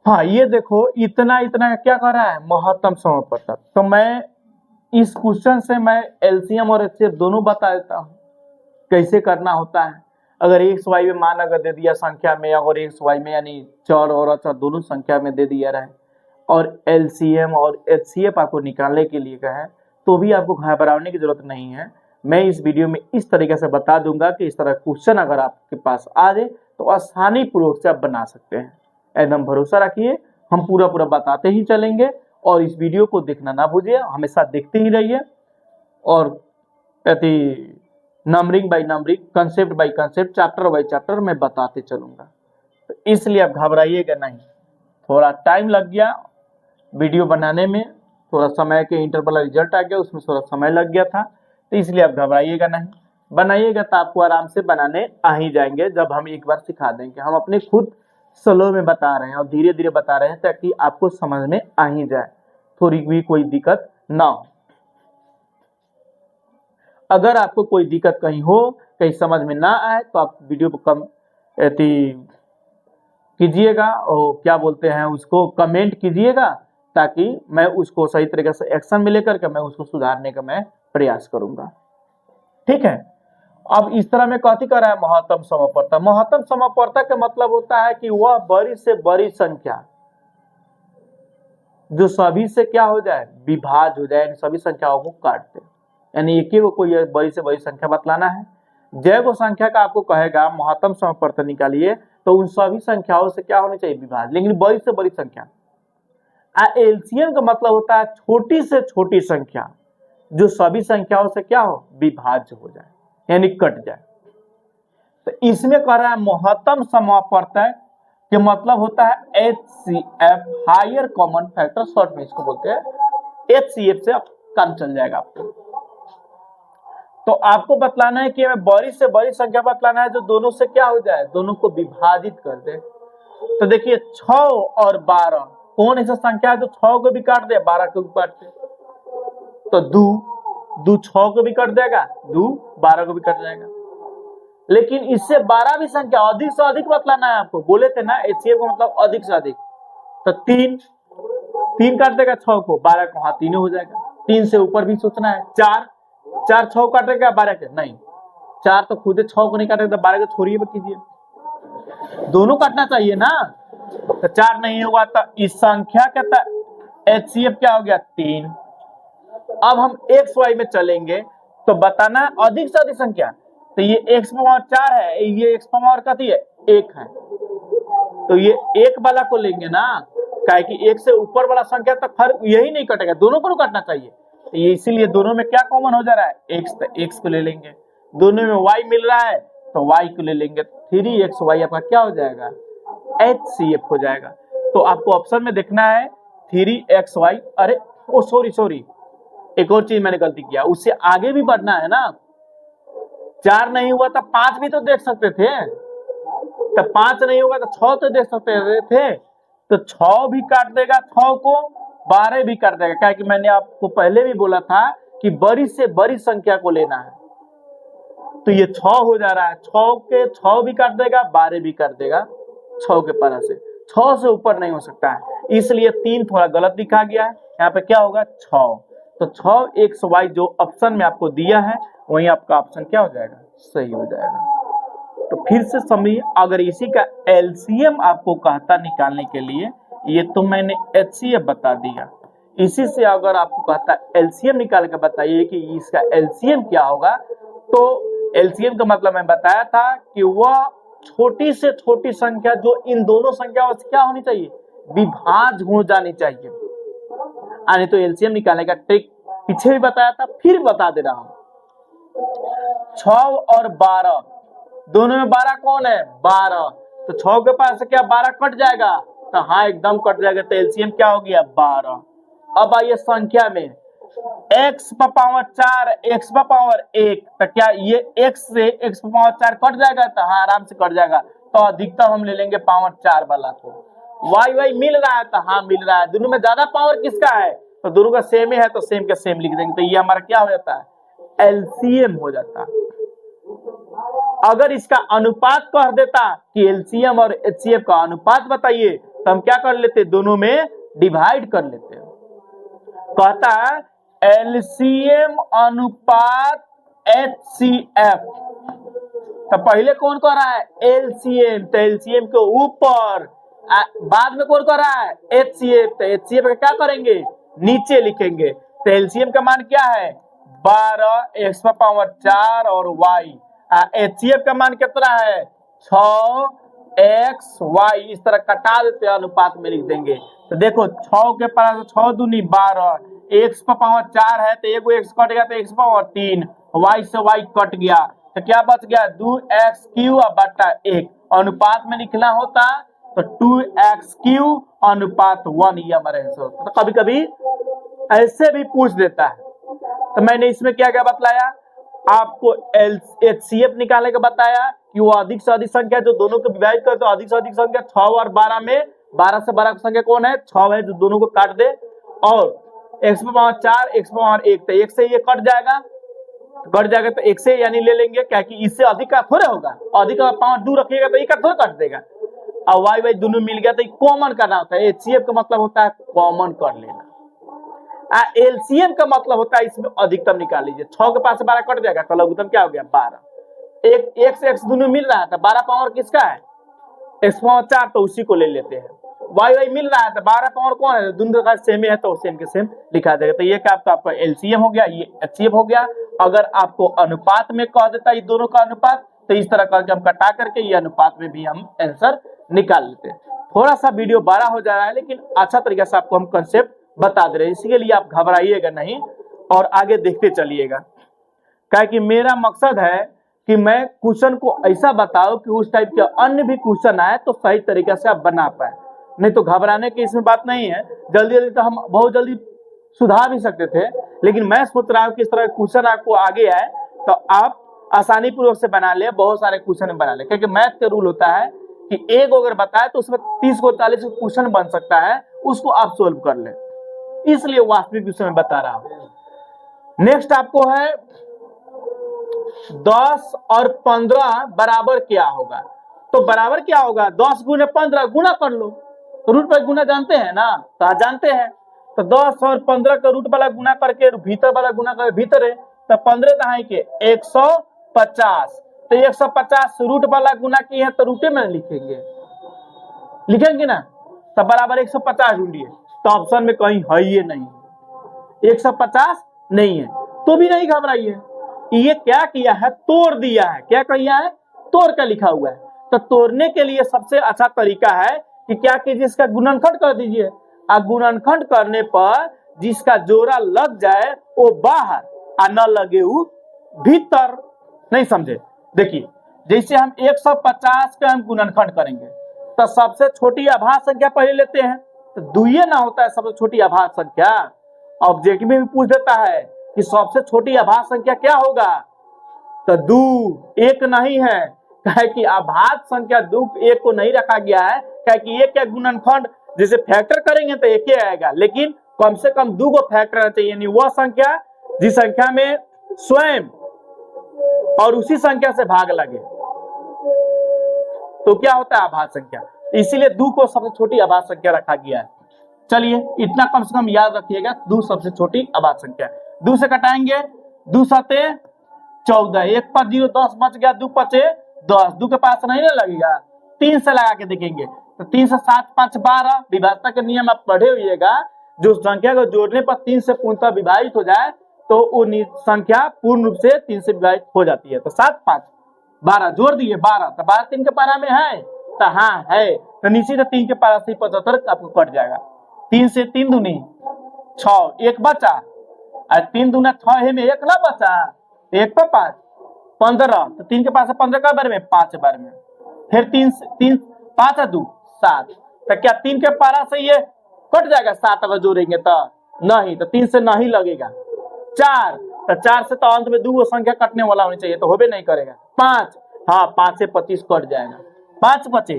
हाँ ये देखो इतना क्या कर रहा है, महत्तम समापवर्तक। तो मैं इस क्वेश्चन से मैं LCM और HCF दोनों बता देता हूँ कैसे करना होता है। अगर x y में मान अगर दे दिया संख्या में, अगर x y में यानी चर और अचर दोनों संख्या में दे दिया रहे और LCM और HCF आपको निकालने के लिए कहे तो भी आपको घबराने की जरूरत नहीं है। मैं इस वीडियो में इस तरीके से बता दूंगा कि इस तरह क्वेश्चन अगर आपके पास आ जाए तो आसानी पूर्वक से आप बना सकते हैं। एकदम भरोसा रखिए, हम पूरा बताते ही चलेंगे और इस वीडियो को देखना ना भूलिए, हमेशा देखते ही रहिए और numbering by numbering, concept by concept, chapter by chapter मैं बताते चलूंगा। तो इसलिए आप घबराइएगा नहीं, थोड़ा टाइम लग गया वीडियो बनाने में, थोड़ा समय के इंटरवल रिजल्ट आ गया उसमें थोड़ा समय लग गया था, तो इसलिए आप घबराइएगा नहीं, बनाइएगा तो आपको आराम से बनाने आ ही जाएंगे। जब हम एक बार सिखा देंगे, हम अपने खुद स्लो में बता रहे हैं और धीरे धीरे बता रहे हैं ताकि आपको समझ में आ ही जाए, थोड़ी भी कोई दिक्कत ना हो। अगर आपको कोई दिक्कत कहीं हो, कहीं समझ में ना आए तो आप वीडियो को कम कीजिएगा और क्या बोलते हैं उसको कमेंट कीजिएगा, ताकि मैं उसको सही तरीके से एक्शन में लेकर के मैं उसको सुधारने का मैं प्रयास करूंगा। ठीक है, अब इस तरह में कथी कर रहा है महत्तम समापवर्तक। महत्तम समापवर्तक का मतलब होता है कि वह बड़ी से बड़ी संख्या जो सभी से क्या हो जाए, विभाज्य हो जाए, सभी संख्याओं को काट दे। यानी एक ही को कोई बड़ी से बड़ी संख्या बतलाना है। जैव संख्या का आपको कहेगा महत्तम समापवर्तन निकालिए, तो उन सभी संख्याओं से क्या होनी चाहिए, विभाज्य, लेकिन बड़ी से बड़ी संख्या। एलसीएम का मतलब होता है छोटी से छोटी संख्या जो सभी संख्याओं से क्या हो, विभाज्य हो जाए, यानी कट जाए। तो इसमें कह रहा है महत्तम समापवर्तन के मतलब होता है HCF, higher common factor, short में इसको बोलते हैं। HCF से काम चल जाएगा आपको। तो आपको बतलाना है कि हमें बड़ी से बड़ी संख्या बतलाना है जो दोनों से क्या हो जाए, दोनों को विभाजित कर दे। तो देखिए 6 और 12 कौन ऐसा संख्या है जो 6 को भी काट दे, 12 को भी काट दे। तो दू 6 को भी काट देगा, दू 12 को भी काट जाएगा। लेकिन इससे 12 भी संख्या अधिक से अधिक बतलाना है आपको, बोले थे ना HCF का मतलब अधिक से अधिक। तो 3 काट देगा 6 को, 12 को, हाँ 3 हो जाएगा। 3 से ऊपर भी सोचना है। 4 6 काटेगा 12 के, नहीं 4 तो खुद 6 को नहीं काटेगा, तो 12 को छोड़िए, कीजिए, दोनों काटना चाहिए ना। तो 4 नहीं होगा तो इस संख्या का HCF क्या हो गया, 3। अब हम XY में चलेंगे तो बताना अधिक से अधिक संख्या। तो ये x पावर 4 है, ये x पावर कथी है, 1 है। तो ये 1 वाला को लेंगे ना, काहे कि 1 से ऊपर वाला संख्या तक फर्क यही नहीं कटेगा, दोनों को काटना चाहिए। तो ये इसीलिए दोनों में क्या कॉमन हो जा रहा है, x, तो x को ले लेंगे। दोनों में y मिल रहा है तो y को ले लेंगे। 3xy आपका क्या हो जाएगा, HCF हो जाएगा। तो आपको ऑप्शन में देखना है 3xy, अरे ओ सॉरी, एक और चीज मैंने गलती किया, उससे आगे भी बढ़ना है ना। 4 नहीं हुआ तो 5 भी तो देख सकते थे, तो 5 नहीं होगा तो 6 तो देख सकते थे। तो 6 भी काट देगा 6 को, 12 भी काट देगा, क्या कि मैंने आपको पहले भी बोला था कि बड़ी से बड़ी संख्या को लेना है। तो ये 6 हो जा रहा है, 6 के 6 भी काट देगा, 12 भी काट देगा 6 के पारा से। 6 से ऊपर नहीं हो सकता है, इसलिए 3 थोड़ा गलत लिखा गया है। यहाँ पे क्या होगा, 6। तो 6xy जो ऑप्शन में आपको दिया है वही आपका ऑप्शन क्या हो जाएगा, सही हो जाएगा। तो फिर से समझिए, अगर इसी का एलसीएम आपको कहता निकालने के लिए, ये तो मैंने HCF बता दिया, इसी से अगर आपको कहता एलसीएम निकाल के बताइए कि इसका एलसीएम क्या होगा, तो एलसीएम का मतलब मैं बताया था कि वह छोटी से छोटी संख्या जो इन दोनों संख्याओं से क्या होनी चाहिए, विभाज्य हो जानी चाहिए। यानी तो एलसीएम निकालने का ट्रिक पीछे भी बताया था, फिर बता दे रहा हूं। 6 और 12 दोनों में 12 कौन है, 12। तो 6 के पास से क्या 12 कट जाएगा, तो हाँ एकदम कट जाएगा। तो एलसीएम क्या हो गया, 12। अब आइए संख्या में, x पावर 4, x पावर 1, तो क्या ये x से x पावर 4 कट जाएगा, तो हाँ आराम से कट जाएगा। तो अधिकतम हम ले लेंगे पावर 4 वाला को। y मिल रहा है, तो हाँ मिल रहा है। दोनों में ज्यादा पावर किसका है, तो दोनों का सेम ही है, तो सेम के सेम लिख देंगे। तो ये हमारा क्या हो जाता है, एलसीएम हो जाता है। अगर इसका अनुपात कह देता कि एलसीएम और एचसीएफ का अनुपात बताइए, तो हम क्या कर लेते, दोनों में डिवाइड कर लेते। कहता है एलसीएम अनुपात एचसीएफ, तो पहले कौन कर रहा है, एलसीएम, तो एलसीएम के ऊपर, बाद में कौन कर रहा है, एचसीएफ, तो एचसीएफ का क्या करेंगे, नीचे लिखेंगे। तो एलसीएम का मान क्या है, 12, x पावर 4 और y। एचसीएफ का मान कितना है, 6xy। इस तरह कटा देते हैं, अनुपात में लिख देंगे। तो देखो 6 के पावर 6 दूनी 12, x पावर 4 है तो एगो x कट गया, तो x पावर 3, y से y कट गया, तो क्या बच गया, 2x³ बटा 1। अनुपात में लिखना होता तो 2x³ अनुपात 1, ये हमारा आंसर होता। तो कभी कभी ऐसे भी पूछ देता है। तो मैंने इसमें क्या क्या बतलाया, आपको HCF निकालने का बताया कि वो अधिक से अधिक संख्या जो दोनों को विभाजित करे, तो अधिक से अधिक संख्या 6 और 12 में 12 से 12 की संख्या कौन है, 6 है, जो दोनों को काट दे। और x पावर 4, x पावर 1, तो 1 से ये कट जाएगा, तो 1 से यानी ले लेंगे, क्या कि इससे अधिक का थोड़े होगा, अधिक का पावर दूर रखिएगा तो ये का थोड़ा काट देगा। और y दोनों मिल गया तो कॉमन करना होता है। HCF का मतलब होता है कॉमन कर लेना। एलसीएम का मतलब होता है इसमें अधिकतम निकाल लीजिए। 6 के पास से 12 कट जाएगा, तो लघुत्तम क्या हो गया, 12। एक से x दोनों मिल रहा है, तो 12 पावर किसका है, x पावर 4, तो उसी को ले लेते हैं। y मिल रहा है, तो 12 पावर कौन है, दोनों का सेम है, तो सेम के सेम लिखा जाएगा। तो ये क्या आपका एलसीएम हो गया, ये एचसीएफ हो गया। अगर आपको अनुपात में कह देता है दोनों का अनुपात, तो इस तरह करके हम कटा करके ये अनुपात में भी हम आंसर निकाल लेते हैं। थोड़ा सा वीडियो बड़ा हो जा रहा है, लेकिन अच्छा तरीके से आपको हम कंसेप्ट बता दे रहे हैं, इसके लिए आप घबराइएगा नहीं और आगे देखते चलिएगा। क्या कि मेरा मकसद है कि मैं क्वेश्चन को ऐसा बताऊं कि उस टाइप के अन्य भी क्वेश्चन आए तो सही तरीके से आप बना पाए, नहीं तो घबराने की इसमें बात नहीं है। जल्दी जल्दी तो हम बहुत जल्दी सुधार भी सकते थे, लेकिन मैं सोच रहा हूँ कि इस तरह क्वेश्चन आपको आगे आए तो आप आसानी पूर्वक से बना ले, बहुत सारे क्वेश्चन बना ले, क्योंकि मैथ का रूल होता है कि एक अगर बताए तो उसमें 30 को 40 क्वेश्चन बन सकता है, उसको आप सोल्व कर ले, इसलिए वास्तविक विषय में बता रहा हूं। नेक्स्ट आपको है 10 और 15 बराबर क्या होगा। तो बराबर क्या होगा, 10 गुने 15 गुना कर लो, रूट पर गुना जानते हैं ना, तो जानते हैं। तो 10 और 15 का रूट वाला गुना करके भीतर वाला गुना करके भीतर है, तो 15 दहाई के 150, तो 150 रूट वाला गुना किए हैं तो रूटे में लिखेंगे ना, तो बराबर 150 ढूंढिए, तो ऑप्शन में कहीं है ये नहीं, 150 नहीं है, तो भी नहीं घबराइए। ये क्या किया है, तोड़ दिया है, क्या किया है, तोड़ कर लिखा हुआ है। तो तोड़ने के लिए सबसे अच्छा तरीका है कि क्या कीजिए, इसका गुणनखंड कर दीजिए, और गुणनखंड करने पर जिसका जोड़ा लग जाए वो बाहर और न लगे वो भीतर। नहीं समझे, देखिए जैसे हम 150 का हम गुणनखंड करेंगे तो सबसे छोटी अभाज्य संख्या पहले लेते हैं, तो दुइये ना होता है सबसे छोटी अभाज्य संख्या। ऑब्जेक्टिव में भी पूछ देता है कि सबसे छोटी अभाज्य संख्या क्या होगा, तो 2 1 नहीं है, कहे कि अभाज्य संख्या 2 1 को नहीं रखा गया है, कहे कि एक क्या गुणनखंड जैसे फैक्टर करेंगे तो एक ही आएगा, लेकिन कम से कम 2 को फैक्टर रहना चाहिए, यानी वह संख्या जिस संख्या में स्वयं और उसी संख्या से भाग लगे तो क्या होता है अभाज्य संख्या, इसीलिए 2 को सबसे छोटी अभाज्य संख्या रखा गया है। चलिए इतना कम से कम याद रखिएगा, 2 सबसे छोटी अभाज्य संख्या। 2 से कटाएंगे, 2 सते 14, 1 पर 0 10 बच गया, 2 पचे 10, 2 के पास नहीं ना लगेगा, 3 से लगा के देखेंगे, तो 3 से 7 5 12, विभाजन के नियम आप पढ़े होइएगा, जो संख्या को जोड़ने पर 3 से पूर्णतः विभाजित हो जाए तो वो संख्या पूर्ण रूप से 3 से विभाजित हो जाती है। तो 7 5 12 जोड़ दिए 12, तो 12 3 के पारा में है, तो हाँ है, तो नीचे से 3 के पारा से 75 आपको कट जाएगा। 3 से 3 दूनी 6, 1 बचा, और 3 दूना 6 है में 1 ना बचा, 1 पर 5 15, तो 3 के पास 15 का बार में 5 बार में, फिर 3 5 2 7, तो क्या 3 के पारा से ये कट जाएगा 7 अगर जोड़ेंगे तो नहीं, तो 3 से नहीं लगेगा। 4, तो 4 से तो अंत में 2 संख्या कटने वाला होनी चाहिए, तो होबे नहीं करेगा। 5, हाँ 5 से 25 कट जाएगा, 5 बचे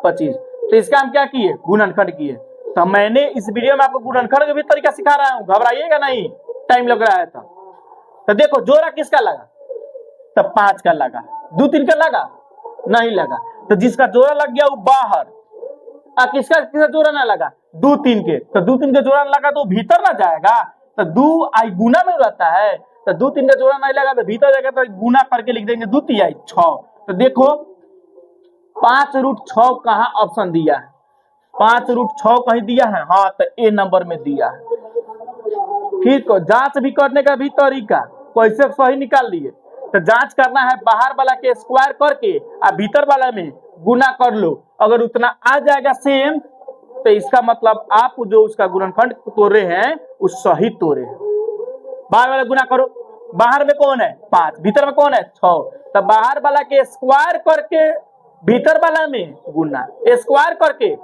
25, तो इसका हम क्या किए, गुणनखंड किए। तो मैंने इस वीडियो में आपको गुणनखंड का भी तरीका सिखा रहा हूं, घबराइएगा नहीं, टाइम लग रहा है तो देखो जोड़ा किसका लगा, तो 5 का लगा, 2 3 का लगा नहीं लगा, तो जिसका जोड़ा लग गया वो बाहर, और किसका जोड़ा ना लगा, 2 3 के, तो 2 3 के जोड़ा लगा तो भीतर ना जाएगा, तो 2 आई गुना में रहता है, तो 2 3 का जोड़ा नहीं लगा तो भीतर जाएगा, तो गुना करके लिख देंगे 2 3 6। तो देखो 5 रूट 6 कहाँ ऑप्शन दिया है, 5 रूट 6 कहीं दिया है, हाँ तो ए नंबर में दिया है। ठीक है, जांच भी करने का भी तरीका कैसे सही निकाल लिए, तो जांच करना है बाहर वाला के स्क्वायर करके और भीतर वाला में गुना कर लो, अगर उतना आ जाएगा सेम तो इसका मतलब आप जो उसका गुणनखंड तोड़े हैं उस सही तोड़े हैं। बाहर वाला गुना करो, बाहर में कौन है 5, भीतर में कौन है 6, तो बाहर वाला के स्क्वायर करके भीतर वाला में गुना, स्क्वायर करके,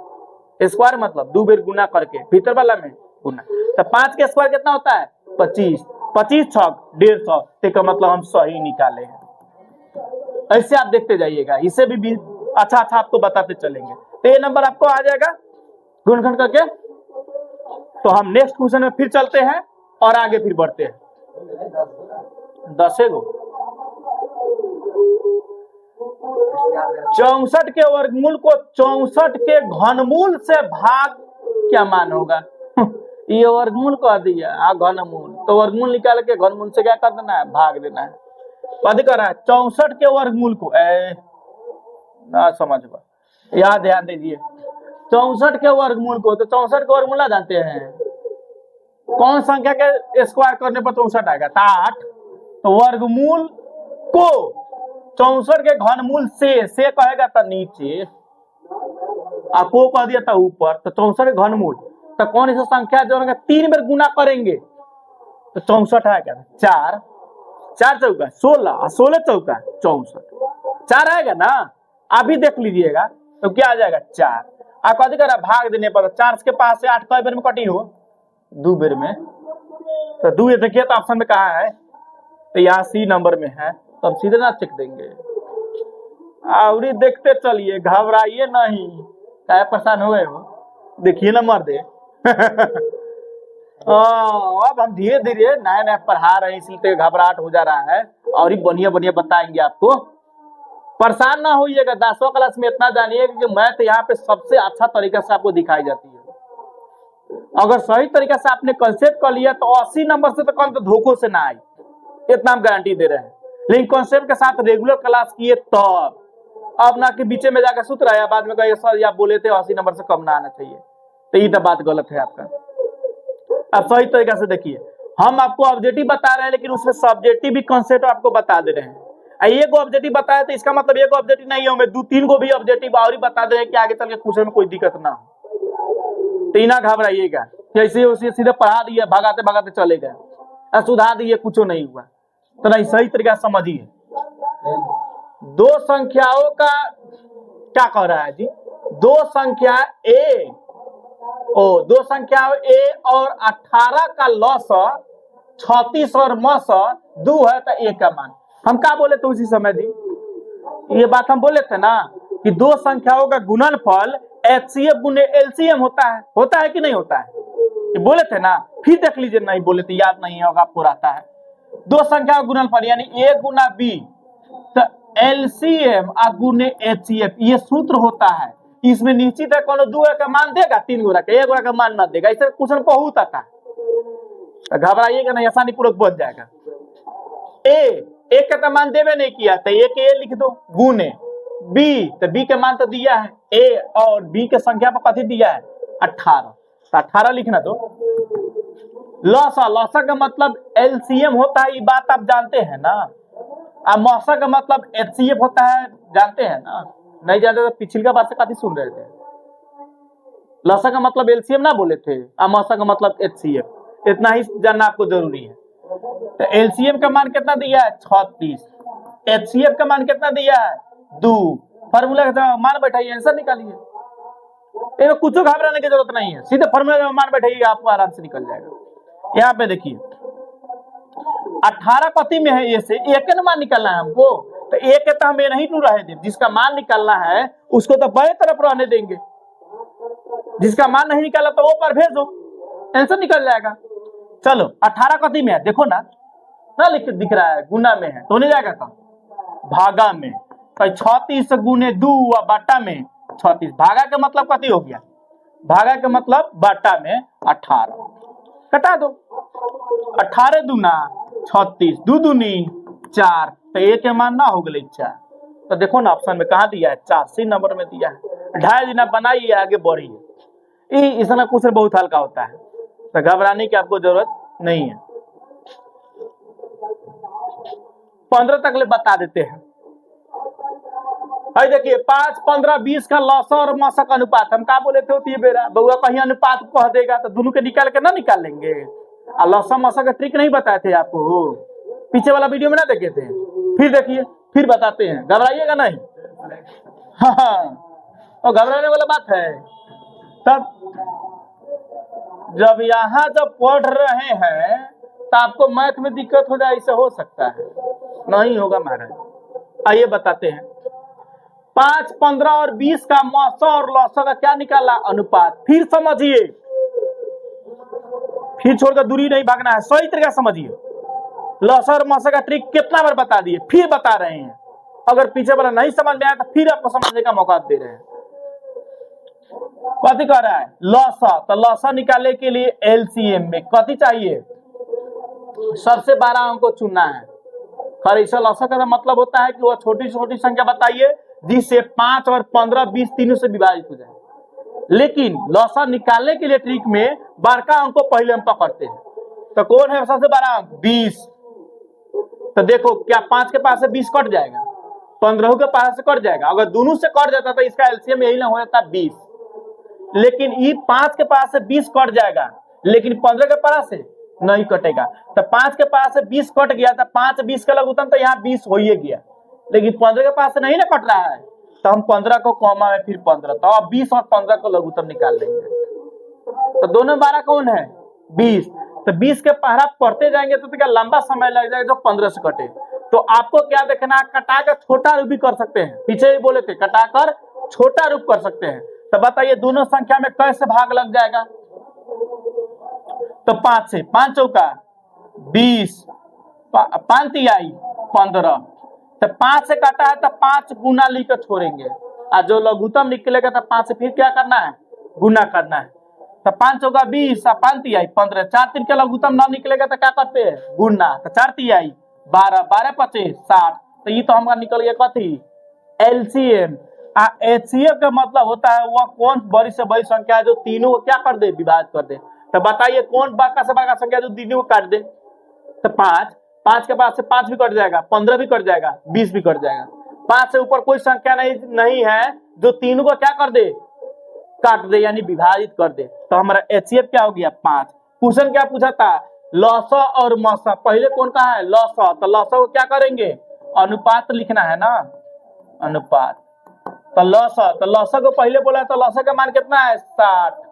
स्क्वायर मतलब 2 बेर गुना करके भीतर वाला में गुना, तो 5 के स्क्वायर कितना होता है 25, 25 छक 150, का मतलब हम सही निकाले हैं। ऐसे आप देखते जाइएगा, इसे भी अच्छा अच्छा आपको बताते चलेंगे, तो ये नंबर आपको आ जाएगा गुणनखंड करके। तो हम नेक्स्ट क्वेश्चन में फिर चलते हैं और आगे फिर बढ़ते हैं। 10 गो 64 के वर्गमूल को 64 के घनमूल से भाग क्या मान होगा, ये वर्गमूल कर दिया घनमूल, तो वर्गमूल निकाल के घनमूल से क्या कर देना है, भाग देना है। पद कर रहा है 64 के वर्गमूल को, ना समझ पा, यहाँ ध्यान दीजिए, 64 के वर्गमूल को, तो 64 के वर्गमूल ना जानते हैं, कौन संख्या के स्क्वायर करने पर 64 आएगा? 8। तो वर्गमूल को 64 के घनमूल से कहेगा तो नीचे, आपको कह दिया था ऊपर, तो 64 के घनमूल, तो कौन सा संख्या जो 3 बार गुना करेंगे तो 64 आएगा? 4 4 चौका 16, 16 चौका 64, 4 आएगा ना। अभी देख लीजिएगा तो क्या आ जाएगा? 4। आप कथी कर भाग देने पर 4 के पास से 8 कई बार में कटी हो? 2 बार में। तो 2 देखिए तो ऑप्शन में कहा है, तो यहाँ सी नंबर में है, तो हम सीधे ना चेक देंगे। और देखते चलिए, घबराइए नहीं। क्या परेशान हो गए हो? देखिए ना मर दे। अब हम धीरे धीरे नया नया पढ़ा रहे हैं, इसलिए घबराहट हो जा रहा है, और ही बढ़िया बढ़िया बताएंगे आपको। परेशान ना होइएगा। 10वां क्लास में इतना जानिए कि मैथ यहाँ पे सबसे अच्छा तरीका से आपको दिखाई जाती है। अगर सही तरीका से आपने कंसेप्ट कर लिया तो 80 नंबर से तो कम तो धोखों से ना आए, इतना हम गारंटी दे रहे हैं। लेकिन कंसेप्ट के साथ रेगुलर क्लास किए तब, अब ना कि बीचे में जाकर सूत्र आया बाद में कहे सर आप बोले थे 80 नंबर से कम ना आना चाहिए, तो ये तो बात गलत है आपका। अब सही तरीका से देखिए, हम आपको ऑब्जेक्टिव बता रहे हैं लेकिन उसमें सब्जेक्टिव भी कंसेप्ट आपको बता दे रहे हैं। एक ऑब्जेक्टिव बताया तो इसका मतलब एक ऑब्जेक्टिव नहीं है, हमें 2-3 को भी ऑब्जेक्टिव और ही बता दे कि आगे चल के क्वेश्चन में कोई दिक्कत ना हो। तो ना घबराइएगा, जैसे उसे सीधे पढ़ा दिया भगाते भगाते चले गए, सुधार दिए कुछ नहीं हुआ, तो नहीं, सही तरीका से समझिए। 2 संख्याओं का क्या कह रहा है जी? 2 संख्या ए 2 संख्या ए और 18 का लॉस 36 और मस 2 है, तो ए का मान हम क्या बोले थे उसी समय जी? ये बात हम बोले थे ना कि 2 संख्याओं का गुणनफल HCF गुने LCM होता है कि नहीं होता है? ये बोले थे ना, फिर देख लीजिए, नहीं बोले थे, याद नहीं होगा आपको, रहता है 2 संख्या का गुणनफल यानी A गुना B, तो LCM गुने HCF, ये सूत्र होता है। इसमें निश्चित है कौन 2 का मान देगा, 3 गुना का, 1 गुना का मान ना देगा। इसे क्वेश्चन बहुत आता है, तो घबराइएगा नहीं, आसानी पूर्वक बन जाएगा। एक का मान देवे नहीं किया तो एक ए लिख दो, गुने बी, तो बी के मान तो दिया है, ए और बी के संख्या पर कथी दिया है? 18, तो 18 लिखना। तो लॉसा का मतलब LCM होता है, ये बात आप जानते हैं ना। अब मौसा का मतलब HCF होता है, जानते हैं ना? नहीं जानते तो पिछली बार से कथी सुन रहे थे। लॉसा का मतलब LCM ना बोले थे, और मौसा का मतलब HCF, इतना ही जानना आपको जरूरी है। तो LCM का मान कितना दिया है? 36। HCF का मान कितना दिया है? 2। फार्मूला का मान बैठाइए, आंसर निकालिए। इसमें कुछ घबराने की जरूरत नहीं है, सीधे फार्मूला का मान बैठाइए, आपको आराम से निकल जाएगा। यहाँ पे देखिए 18 कथी में है? ए से एक का मान निकालना है हमको, तो एक तो हमें नहीं टू रहे थे, जिसका मान निकालना है उसको तो बाएं तरफ रहने देंगे, जिसका मान नहीं निकाला तो वो पर भेज दो, आंसर निकल जाएगा। चलो 18 कथी में है देखो ना लिख दिख रहा है, गुना में है तो नहीं जाएगा का भागा में, तो 36 गुने 2 और बाटा में 36, भागा का मतलब कथी हो गया? भागा का मतलब बाटा में 18, कटा दो। 18 दूना 36, 2 दूनी 4, तो ए के मान ना हो गए 4। तो देखो ना ऑप्शन में कहा दिया है? 84 नंबर में दिया है। 2.5 दिन बनाइए, आगे बढ़िए। इसमें क्वेश्चन बहुत हल्का होता है, तो घबराने की आपको जरूरत नहीं है। 15 तक ले बता देते हैं। देखिए 5, 15, 20 का लॉसा और मौसा का अनुपात, हम क्या बोले थे? ये बेरा बउआ कहीं अनुपात कह देगा तो दोनों के निकाल के ना निकाल लेंगे। लॉसा मौसा का ट्रिक नहीं बताए थे आपको, पीछे वाला वीडियो में ना देखे थे? फिर देखिए, फिर बताते हैं, घबराइएगा नहीं। हाँ, तो घबराने वाला बात है। तब जब यहाँ जब पढ़ रहे हैं तो आपको मैथ में दिक्कत हो जाए, ऐसे हो सकता है? नहीं होगा महाराज। आइए बताते हैं। 5, 15 और 20 का मौसा और लौसा का क्या निकाला? अनुपात। फिर समझिए, फिर छोड़कर दूरी नहीं भागना है, सही तरीका समझिए। लौसा और मौसा का ट्रिक कितना बार बता दिए, फिर बता रहे हैं। अगर पीछे वाला नहीं समझ में आया तो फिर आपको समझने का मौका दे रहे हैं। कथी कह रहा है? लौसा, तो लौसा निकालने के लिए LCM में कथी चाहिए? सबसे 12 अंक को चुनना है। खैर लौसा का मतलब होता है कि वह छोटी छोटी संख्या बताइए जिससे 5 और 15, 20 तीनों से विभाजित हो जाए। लेकिन लौसा निकालने के लिए ट्रिक में बड़का अंक को पहले हम पकड़ते हैं। तो कौन है सबसे बड़ा अंक? 20। तो देखो क्या 5 के पास से 20 कट जाएगा, 15 के पास से कट जाएगा। अगर दोनों से कट जाता तो इसका एलसीएम यही ना हो जाता 20। लेकिन ये 5 के पास से 20 कट जाएगा, लेकिन 15 के पास से नहीं कटेगा। तो 5 के पास से 20 कट गया, तो 5 20 का लघुत्तम तो यहाँ 20 हो ही गया, लेकिन 15 के पास से नहीं ना कट रहा है, तो हम 15 को कॉमा में फिर 15, तो अब 20 और 15 को लघुत्तम निकाल लेंगे। तो दोनों 12 कौन है? 20। तो 20 के पहरा पढ़ते जाएंगे तो क्या लंबा समय लग जाएगा जो 15 से कटे। तो आपको क्या देखना है, कटाकर छोटा रूप भी कर सकते हैं, पीछे ही बोले थे कटाकर छोटा रूप कर सकते हैं। तो बताइए दोनों संख्या में कैसे भाग लग जाएगा? तो 5 से, 5 चौका 20, 5 तिहाई 15। तो 5 से काटा है तो 5 गुना लेकर छोड़ेंगे, और जो लघुत्तम निकलेगा तो 5 से फिर क्या करना है? गुना करना है। तो 5 चौका 20 और 5 तिहाई 15। 4 3 के लघुत्तम ना निकलेगा तो क्या करते हैं? गुना। तो 4 तिहाई 12, 12 25 60। तो ये तो हमारा निकल गया कथी? एलसीएम। एचसीएफ का मतलब होता है वह कौन बड़ी से बड़ी संख्या है जो तीनों को क्या कर दे? विभाजित कर दे। तो बताइए कौन बड़ा से बड़ा संख्या जो तीनों को काट दे? तो 5 के पास से 5 भी कट जाएगा, 15 भी कट जाएगा, 20 भी कट जाएगा। 5 से ऊपर कोई संख्या नहीं है जो तीनों को क्या कर दे? काट दे, यानी विभाजित कर दे। तो हमारा एचसीएफ क्या हो गया? 5। क्वेश्चन क्या पूछा था? लॉसा और मसा। पहले कौन का है? लॉसा। तो लॉसा को क्या करेंगे? अनुपात लिखना है ना, अनुपात। तो लॉसा को पहले बोला तो लॉसा का मान कितना है? 60।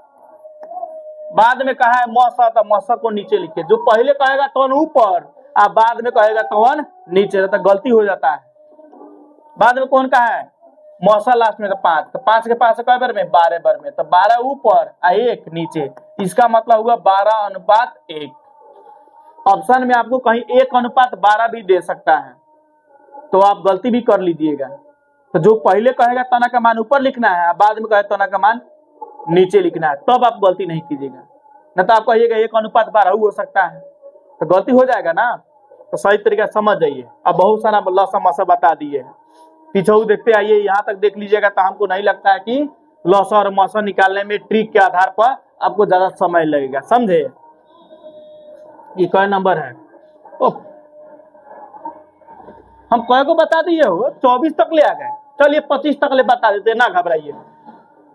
बाद में कहा है मौसा, तो मौसा को नीचे लिखे। जो पहले कहेगा तो ऊपर और बाद में कहेगा तो नीचे, तो गलती हो जाता है। बाद में कौन का है? मौसा लास्ट में। तो 5। तो 5 के पास कई बार में? 12 बार में। तो 12 ऊपर और 1 नीचे, इसका मतलब हुआ 12:1। ऑप्शन में आपको कहीं 1:12 भी दे सकता है, तो आप गलती भी कर लीजिएगा। तो जो पहले कहेगा तना का मान ऊपर लिखना है, बाद में कहे तना का मान नीचे लिखना है, तब आप गलती नहीं कीजिएगा। न तो आप कहिएगा 1:12 हो सकता है, तो गलती हो जाएगा ना। तो सही तरीका समझ जाइए। अब बहुत सारा लॉसा मसा बता दिए, पीछे देखते आइए, यहाँ तक देख लीजिएगा। तो हमको नहीं लगता है कि लॉसा और मसा निकालने में ट्रिक के आधार पर आपको ज्यादा समय लगेगा, समझे। ये कौन नंबर है? हम कौन को बता दिए हो? 24 तक ले आ गए। चलिए 25 तक ले बता देते, ना घबराइए।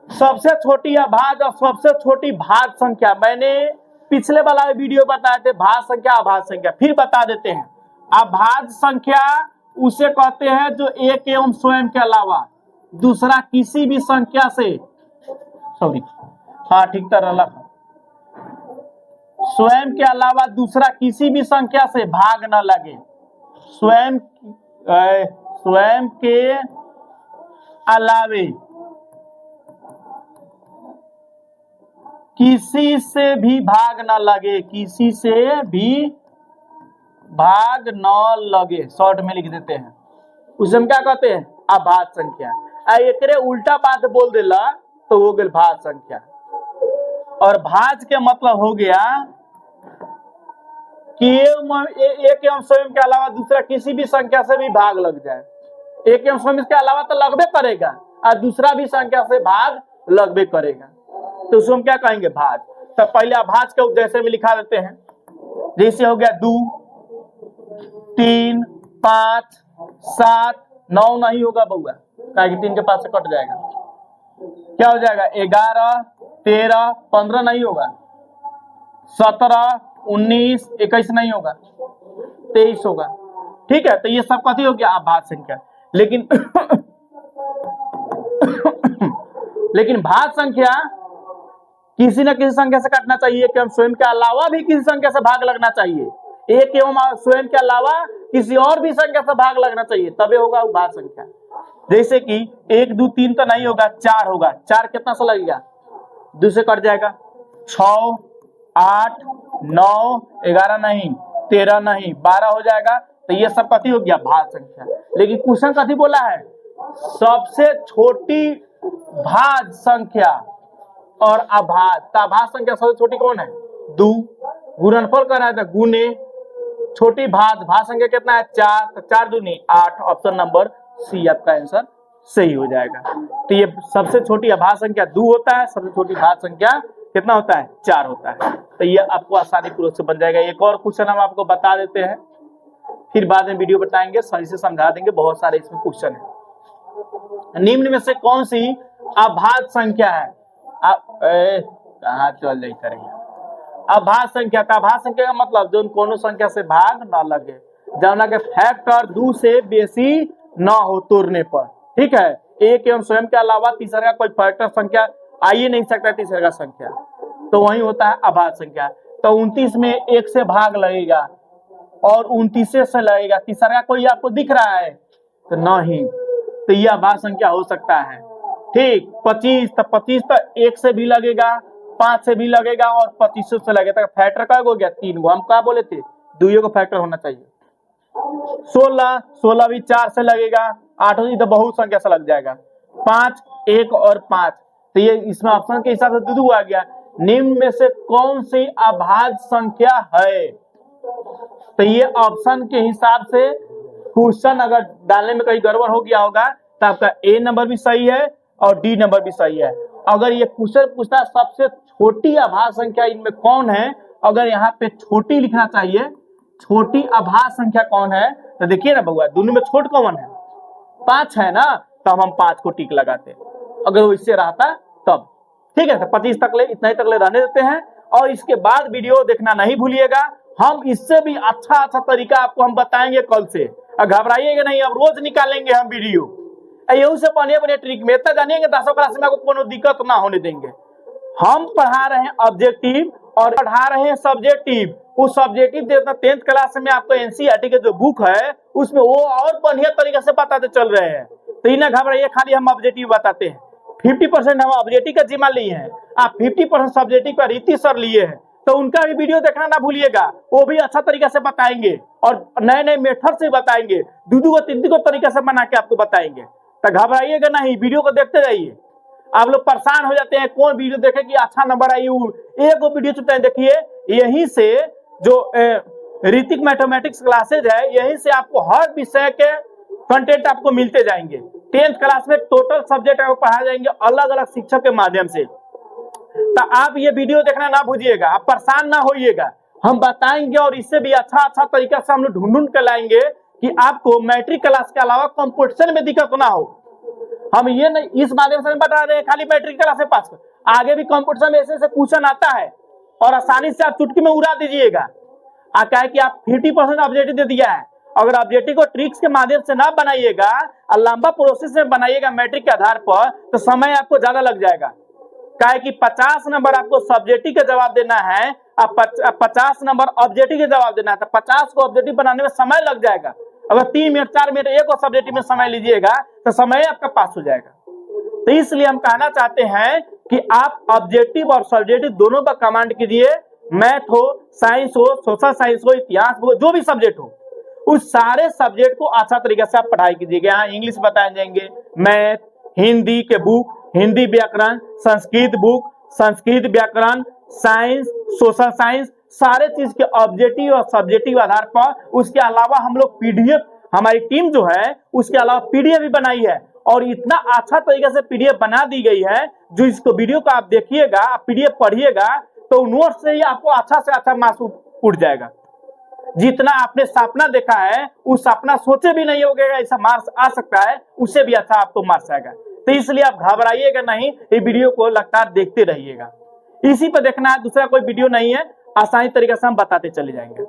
सबसे छोटी अभाज्य और सबसे छोटी भाज्य संख्या, मैंने पिछले वाला वीडियो बताए थे भाज्य संख्या अभाज्य संख्या, फिर बता देते हैं। अभाज्य संख्या उसे कहते हैं जो एक एवं स्वयं के अलावा दूसरा किसी भी संख्या से, सॉरी हाँ ठीक तरह, स्वयं के अलावा दूसरा किसी भी संख्या से भाग न लगे। स्वयं के अलावे किसी से भी भाग न लगे, किसी से भी भाग न लगे, शॉर्ट में लिख देते हैं। उसे हम क्या कहते हैं? अभाज्य संख्या। एकरे उल्टा बात बोल देला तो हो गई भाज्य संख्या। और भाज्य के मतलब हो गया कि एक एवं स्वयं के अलावा दूसरा किसी भी संख्या से भी भाग लग जाए। एक एवं स्वयं के अलावा तो लगबे करेगा, और दूसरा भी संख्या से भाग लगबे करेगा, तो उसको हम क्या कहेंगे? भाज्य। तो पहले अभाज्य के जैसे में लिखा देते हैं, जैसे हो गया 2 3 5 7 9 नहीं होगा बउआ, क्या 3 के पास से कट जाएगा। क्या हो जाएगा? 11 13 15 नहीं होगा, 17 19 21 नहीं होगा, 23 होगा। ठीक है, तो ये सब कथी हो गया? अभाज्य संख्या। लेकिन लेकिन भाज्य संख्या किसी न किसी संख्या से काटना चाहिए, कि हम स्वयं के अलावा भी किसी संख्या से भाग लगना चाहिए। एक एवं स्वयं के अलावा किसी और भी संख्या से भाग लगना चाहिए, तबे होगा भाज्य संख्या। जैसे कि 1 2 3 तो नहीं होगा, 4 होगा। 4 कितना सा लगेगा? 2 से कट जाएगा। 6 8 9 11 नहीं, 13 नहीं, 12 हो जाएगा। तो ये सब कथी हो गया? भाज्य संख्या। लेकिन क्वेश्चन कथी बोला है? सबसे छोटी भाज्य संख्या और अभाज्य। अभाज्य संख्या सबसे छोटी कौन है? 2। गुणनफल कर रहा है तो गुने, छोटी भाज्य संख्या कितना है? 4। तो 4 दूनी 8। ऑप्शन नंबर सी आपका आंसर सही हो जाएगा। तो ये सबसे छोटी अभाज्य संख्या 2 होता है, सबसे छोटी भाज्य संख्या कितना होता है 4 होता है। तो ये आपको आसानी पूर्वक से बन जाएगा। एक और क्वेश्चन हम आपको बता देते हैं, फिर बाद में वीडियो बताएंगे, सही से समझा देंगे, बहुत सारे इसमें क्वेश्चन है। निम्न में से कौन सी अभाज्य संख्या है? कहाँ चल जाई करेंगे अभाज्य संख्या। तो अभाज्य संख्या का मतलब जो कोनो संख्या से भाग ना लगे, जौना के फैक्टर 2 से बेसी ना हो तोड़ने पर, ठीक है। एक एवं स्वयं के अलावा तीसरे का कोई फैक्टर संख्या आ ही नहीं सकता तीसरे का संख्या, तो वही होता है अभाज्य संख्या। तो 29 में 1 से भाग लगेगा और 29 से लगेगा, तीसरा का कोई आपको दिख रहा है तो नहीं, तो यह अभाज्य संख्या हो सकता है, ठीक। 25 तो 25 तो 1 से भी लगेगा, 5 से भी लगेगा और 25 से लगेगा। तो फैक्टर का हो गया 3 गो, हम क्या बोले थे 2 को फैक्टर होना चाहिए। 16 भी 4 से लगेगा, 8 तो बहुत संख्या से लग जाएगा, 5 1 और 5, तो ये इसमें ऑप्शन के हिसाब से 2 आ गया। निम्न में से कौन सी अभाज्य संख्या है? तो ये ऑप्शन के हिसाब से क्वेश्चन अगर डालने में कहीं गड़बड़ हो गया होगा तो आपका ए नंबर भी सही है और डी नंबर भी सही है। अगर ये क्वेश्चन पूछता सबसे छोटी अभाज्य संख्या इनमें कौन है, अगर यहाँ पे छोटी लिखना चाहिए, छोटी अभाज्य संख्या कौन है, तो देखिए ना बउआ दोनों में छोट कौन है? 5 है ना, तब हम 5 को टिक लगाते, अगर वो इससे रहता तब, ठीक है। तो 25 तक ले, इतना ही तक ले रहने देते हैं और इसके बाद वीडियो देखना नहीं भूलिएगा। हम इससे भी अच्छा तरीका आपको हम बताएंगे कल से, घबराइएगा नहीं, अब रोज निकालेंगे हम वीडियो, यही से बढ़िया बढ़िया ट्रिक में इतना जानिएगा 10वीं क्लास में आपको कोनो दिक्कत ना होने देंगे। हम पढ़ा रहे हैं ऑब्जेक्टिव और पढ़ा रहे हैं सब्जेक्टिव। उस सब्जेक्टिव 10th क्लास में आपको एनसीईआरटी के जो बुक है उसमें वो और बढ़िया तरीके से बताते चल रहे हैं, तो इन्हें घबराइए, खाली हम ऑब्जेक्टिव बताते हैं। 50% हम ऑब्जेक्टिव का जिम्मा लिए हैं, आप 50% सब्जेक्टिव का रीति सर लिए हैं, तो उनका भी वीडियो देखना ना भूलिएगा, वो भी अच्छा तरीके से बताएंगे और नए नए मेथड से बताएंगे, 2 को 3 को तरीके से बना के आपको बताएंगे। तो घबराइएगा नहीं, वीडियो को देखते रहिए। आप लोग परेशान हो जाते हैं कौन वीडियो देखे कि अच्छा नंबर आई, एक वीडियो चुनते हैं। देखिए यहीं से जो ऋतिक मैथमेटिक्स क्लासेज है, यहीं से आपको हर विषय के कंटेंट आपको मिलते जाएंगे। 10th क्लास में टोटल सब्जेक्ट आपको पढ़ाए जाएंगे अलग अलग शिक्षक के माध्यम से। तो आप ये वीडियो देखना ना भूलिएगा, आप परेशान ना होइएगा, हम बताएंगे और इससे भी अच्छा तरीका से हम लोग ढूंढ कर लाएंगे कि आपको मैट्रिक क्लास के अलावा कंपटीशन में दिक्कत ना हो। हम ये नहीं इस माध्यम से बता रहे हैं खाली मैट्रिक क्लास से पास, आगे भी कंपटीशन में ऐसे क्वेश्चन आता है और आसानी से आप चुटकी में उड़ा दीजिएगा। क्या है कि आप 50% ऑब्जेक्टिव दे दिया है, अगर ऑब्जेक्टिव को ट्रिक्स के माध्यम से ना बनाइएगा और लंबा प्रोसेस में बनाइएगा मैट्रिक के आधार पर, तो समय आपको ज्यादा लग जाएगा। क्या है कि 50 नंबर आपको सब्जेक्टिव का जवाब देना है, 50 नंबर ऑब्जेक्टिव का जवाब देना है, तो 50 को ऑब्जेक्टिव बनाने में समय लग जाएगा। अगर 3 मिनट 4 मिनट एक और सब्जेक्टिव में समय लीजिएगा तो समय आपका पास हो जाएगा। तो इसलिए हम कहना चाहते हैं कि आप ऑब्जेक्टिव और सब्जेक्टिव दोनों पर कमांड कीजिए, मैथ हो, साइंस हो, सोशल साइंस हो, इतिहास हो, जो भी सब्जेक्ट हो, उस सारे सब्जेक्ट को अच्छा तरीके से आप पढ़ाई कीजिएगा। यहाँ इंग्लिश बताए जाएंगे, मैथ, हिंदी के बुक, हिंदी व्याकरण, संस्कृत बुक, संस्कृत व्याकरण, साइंस, सोशल साइंस, सारे चीज के ऑब्जेक्टिव और सब्जेक्टिव आधार पर। उसके अलावा हम लोग पीडीएफ, हमारी टीम जो है उसके अलावा पीडीएफ भी बनाई है और इतना अच्छा तरीके से पीडीएफ बना दी गई है, जो इसको वीडियो को आप देखिएगा, आप पीडीएफ पढ़िएगा तो नोट से ही आपको अच्छा से अच्छा मार्क्स उठ जाएगा। जितना आपने सपना देखा है उस सपना सोचे भी नहीं होगा ऐसा मार्क्स आ सकता है, उससे भी अच्छा आपको मार्क्स आएगा। तो इसलिए आप घबराइएगा नहीं, ये वीडियो को लगातार देखते रहिएगा। इसी पर देखना है, दूसरा कोई वीडियो नहीं है, आसानी तरीके से हम बताते चले जाएंगे।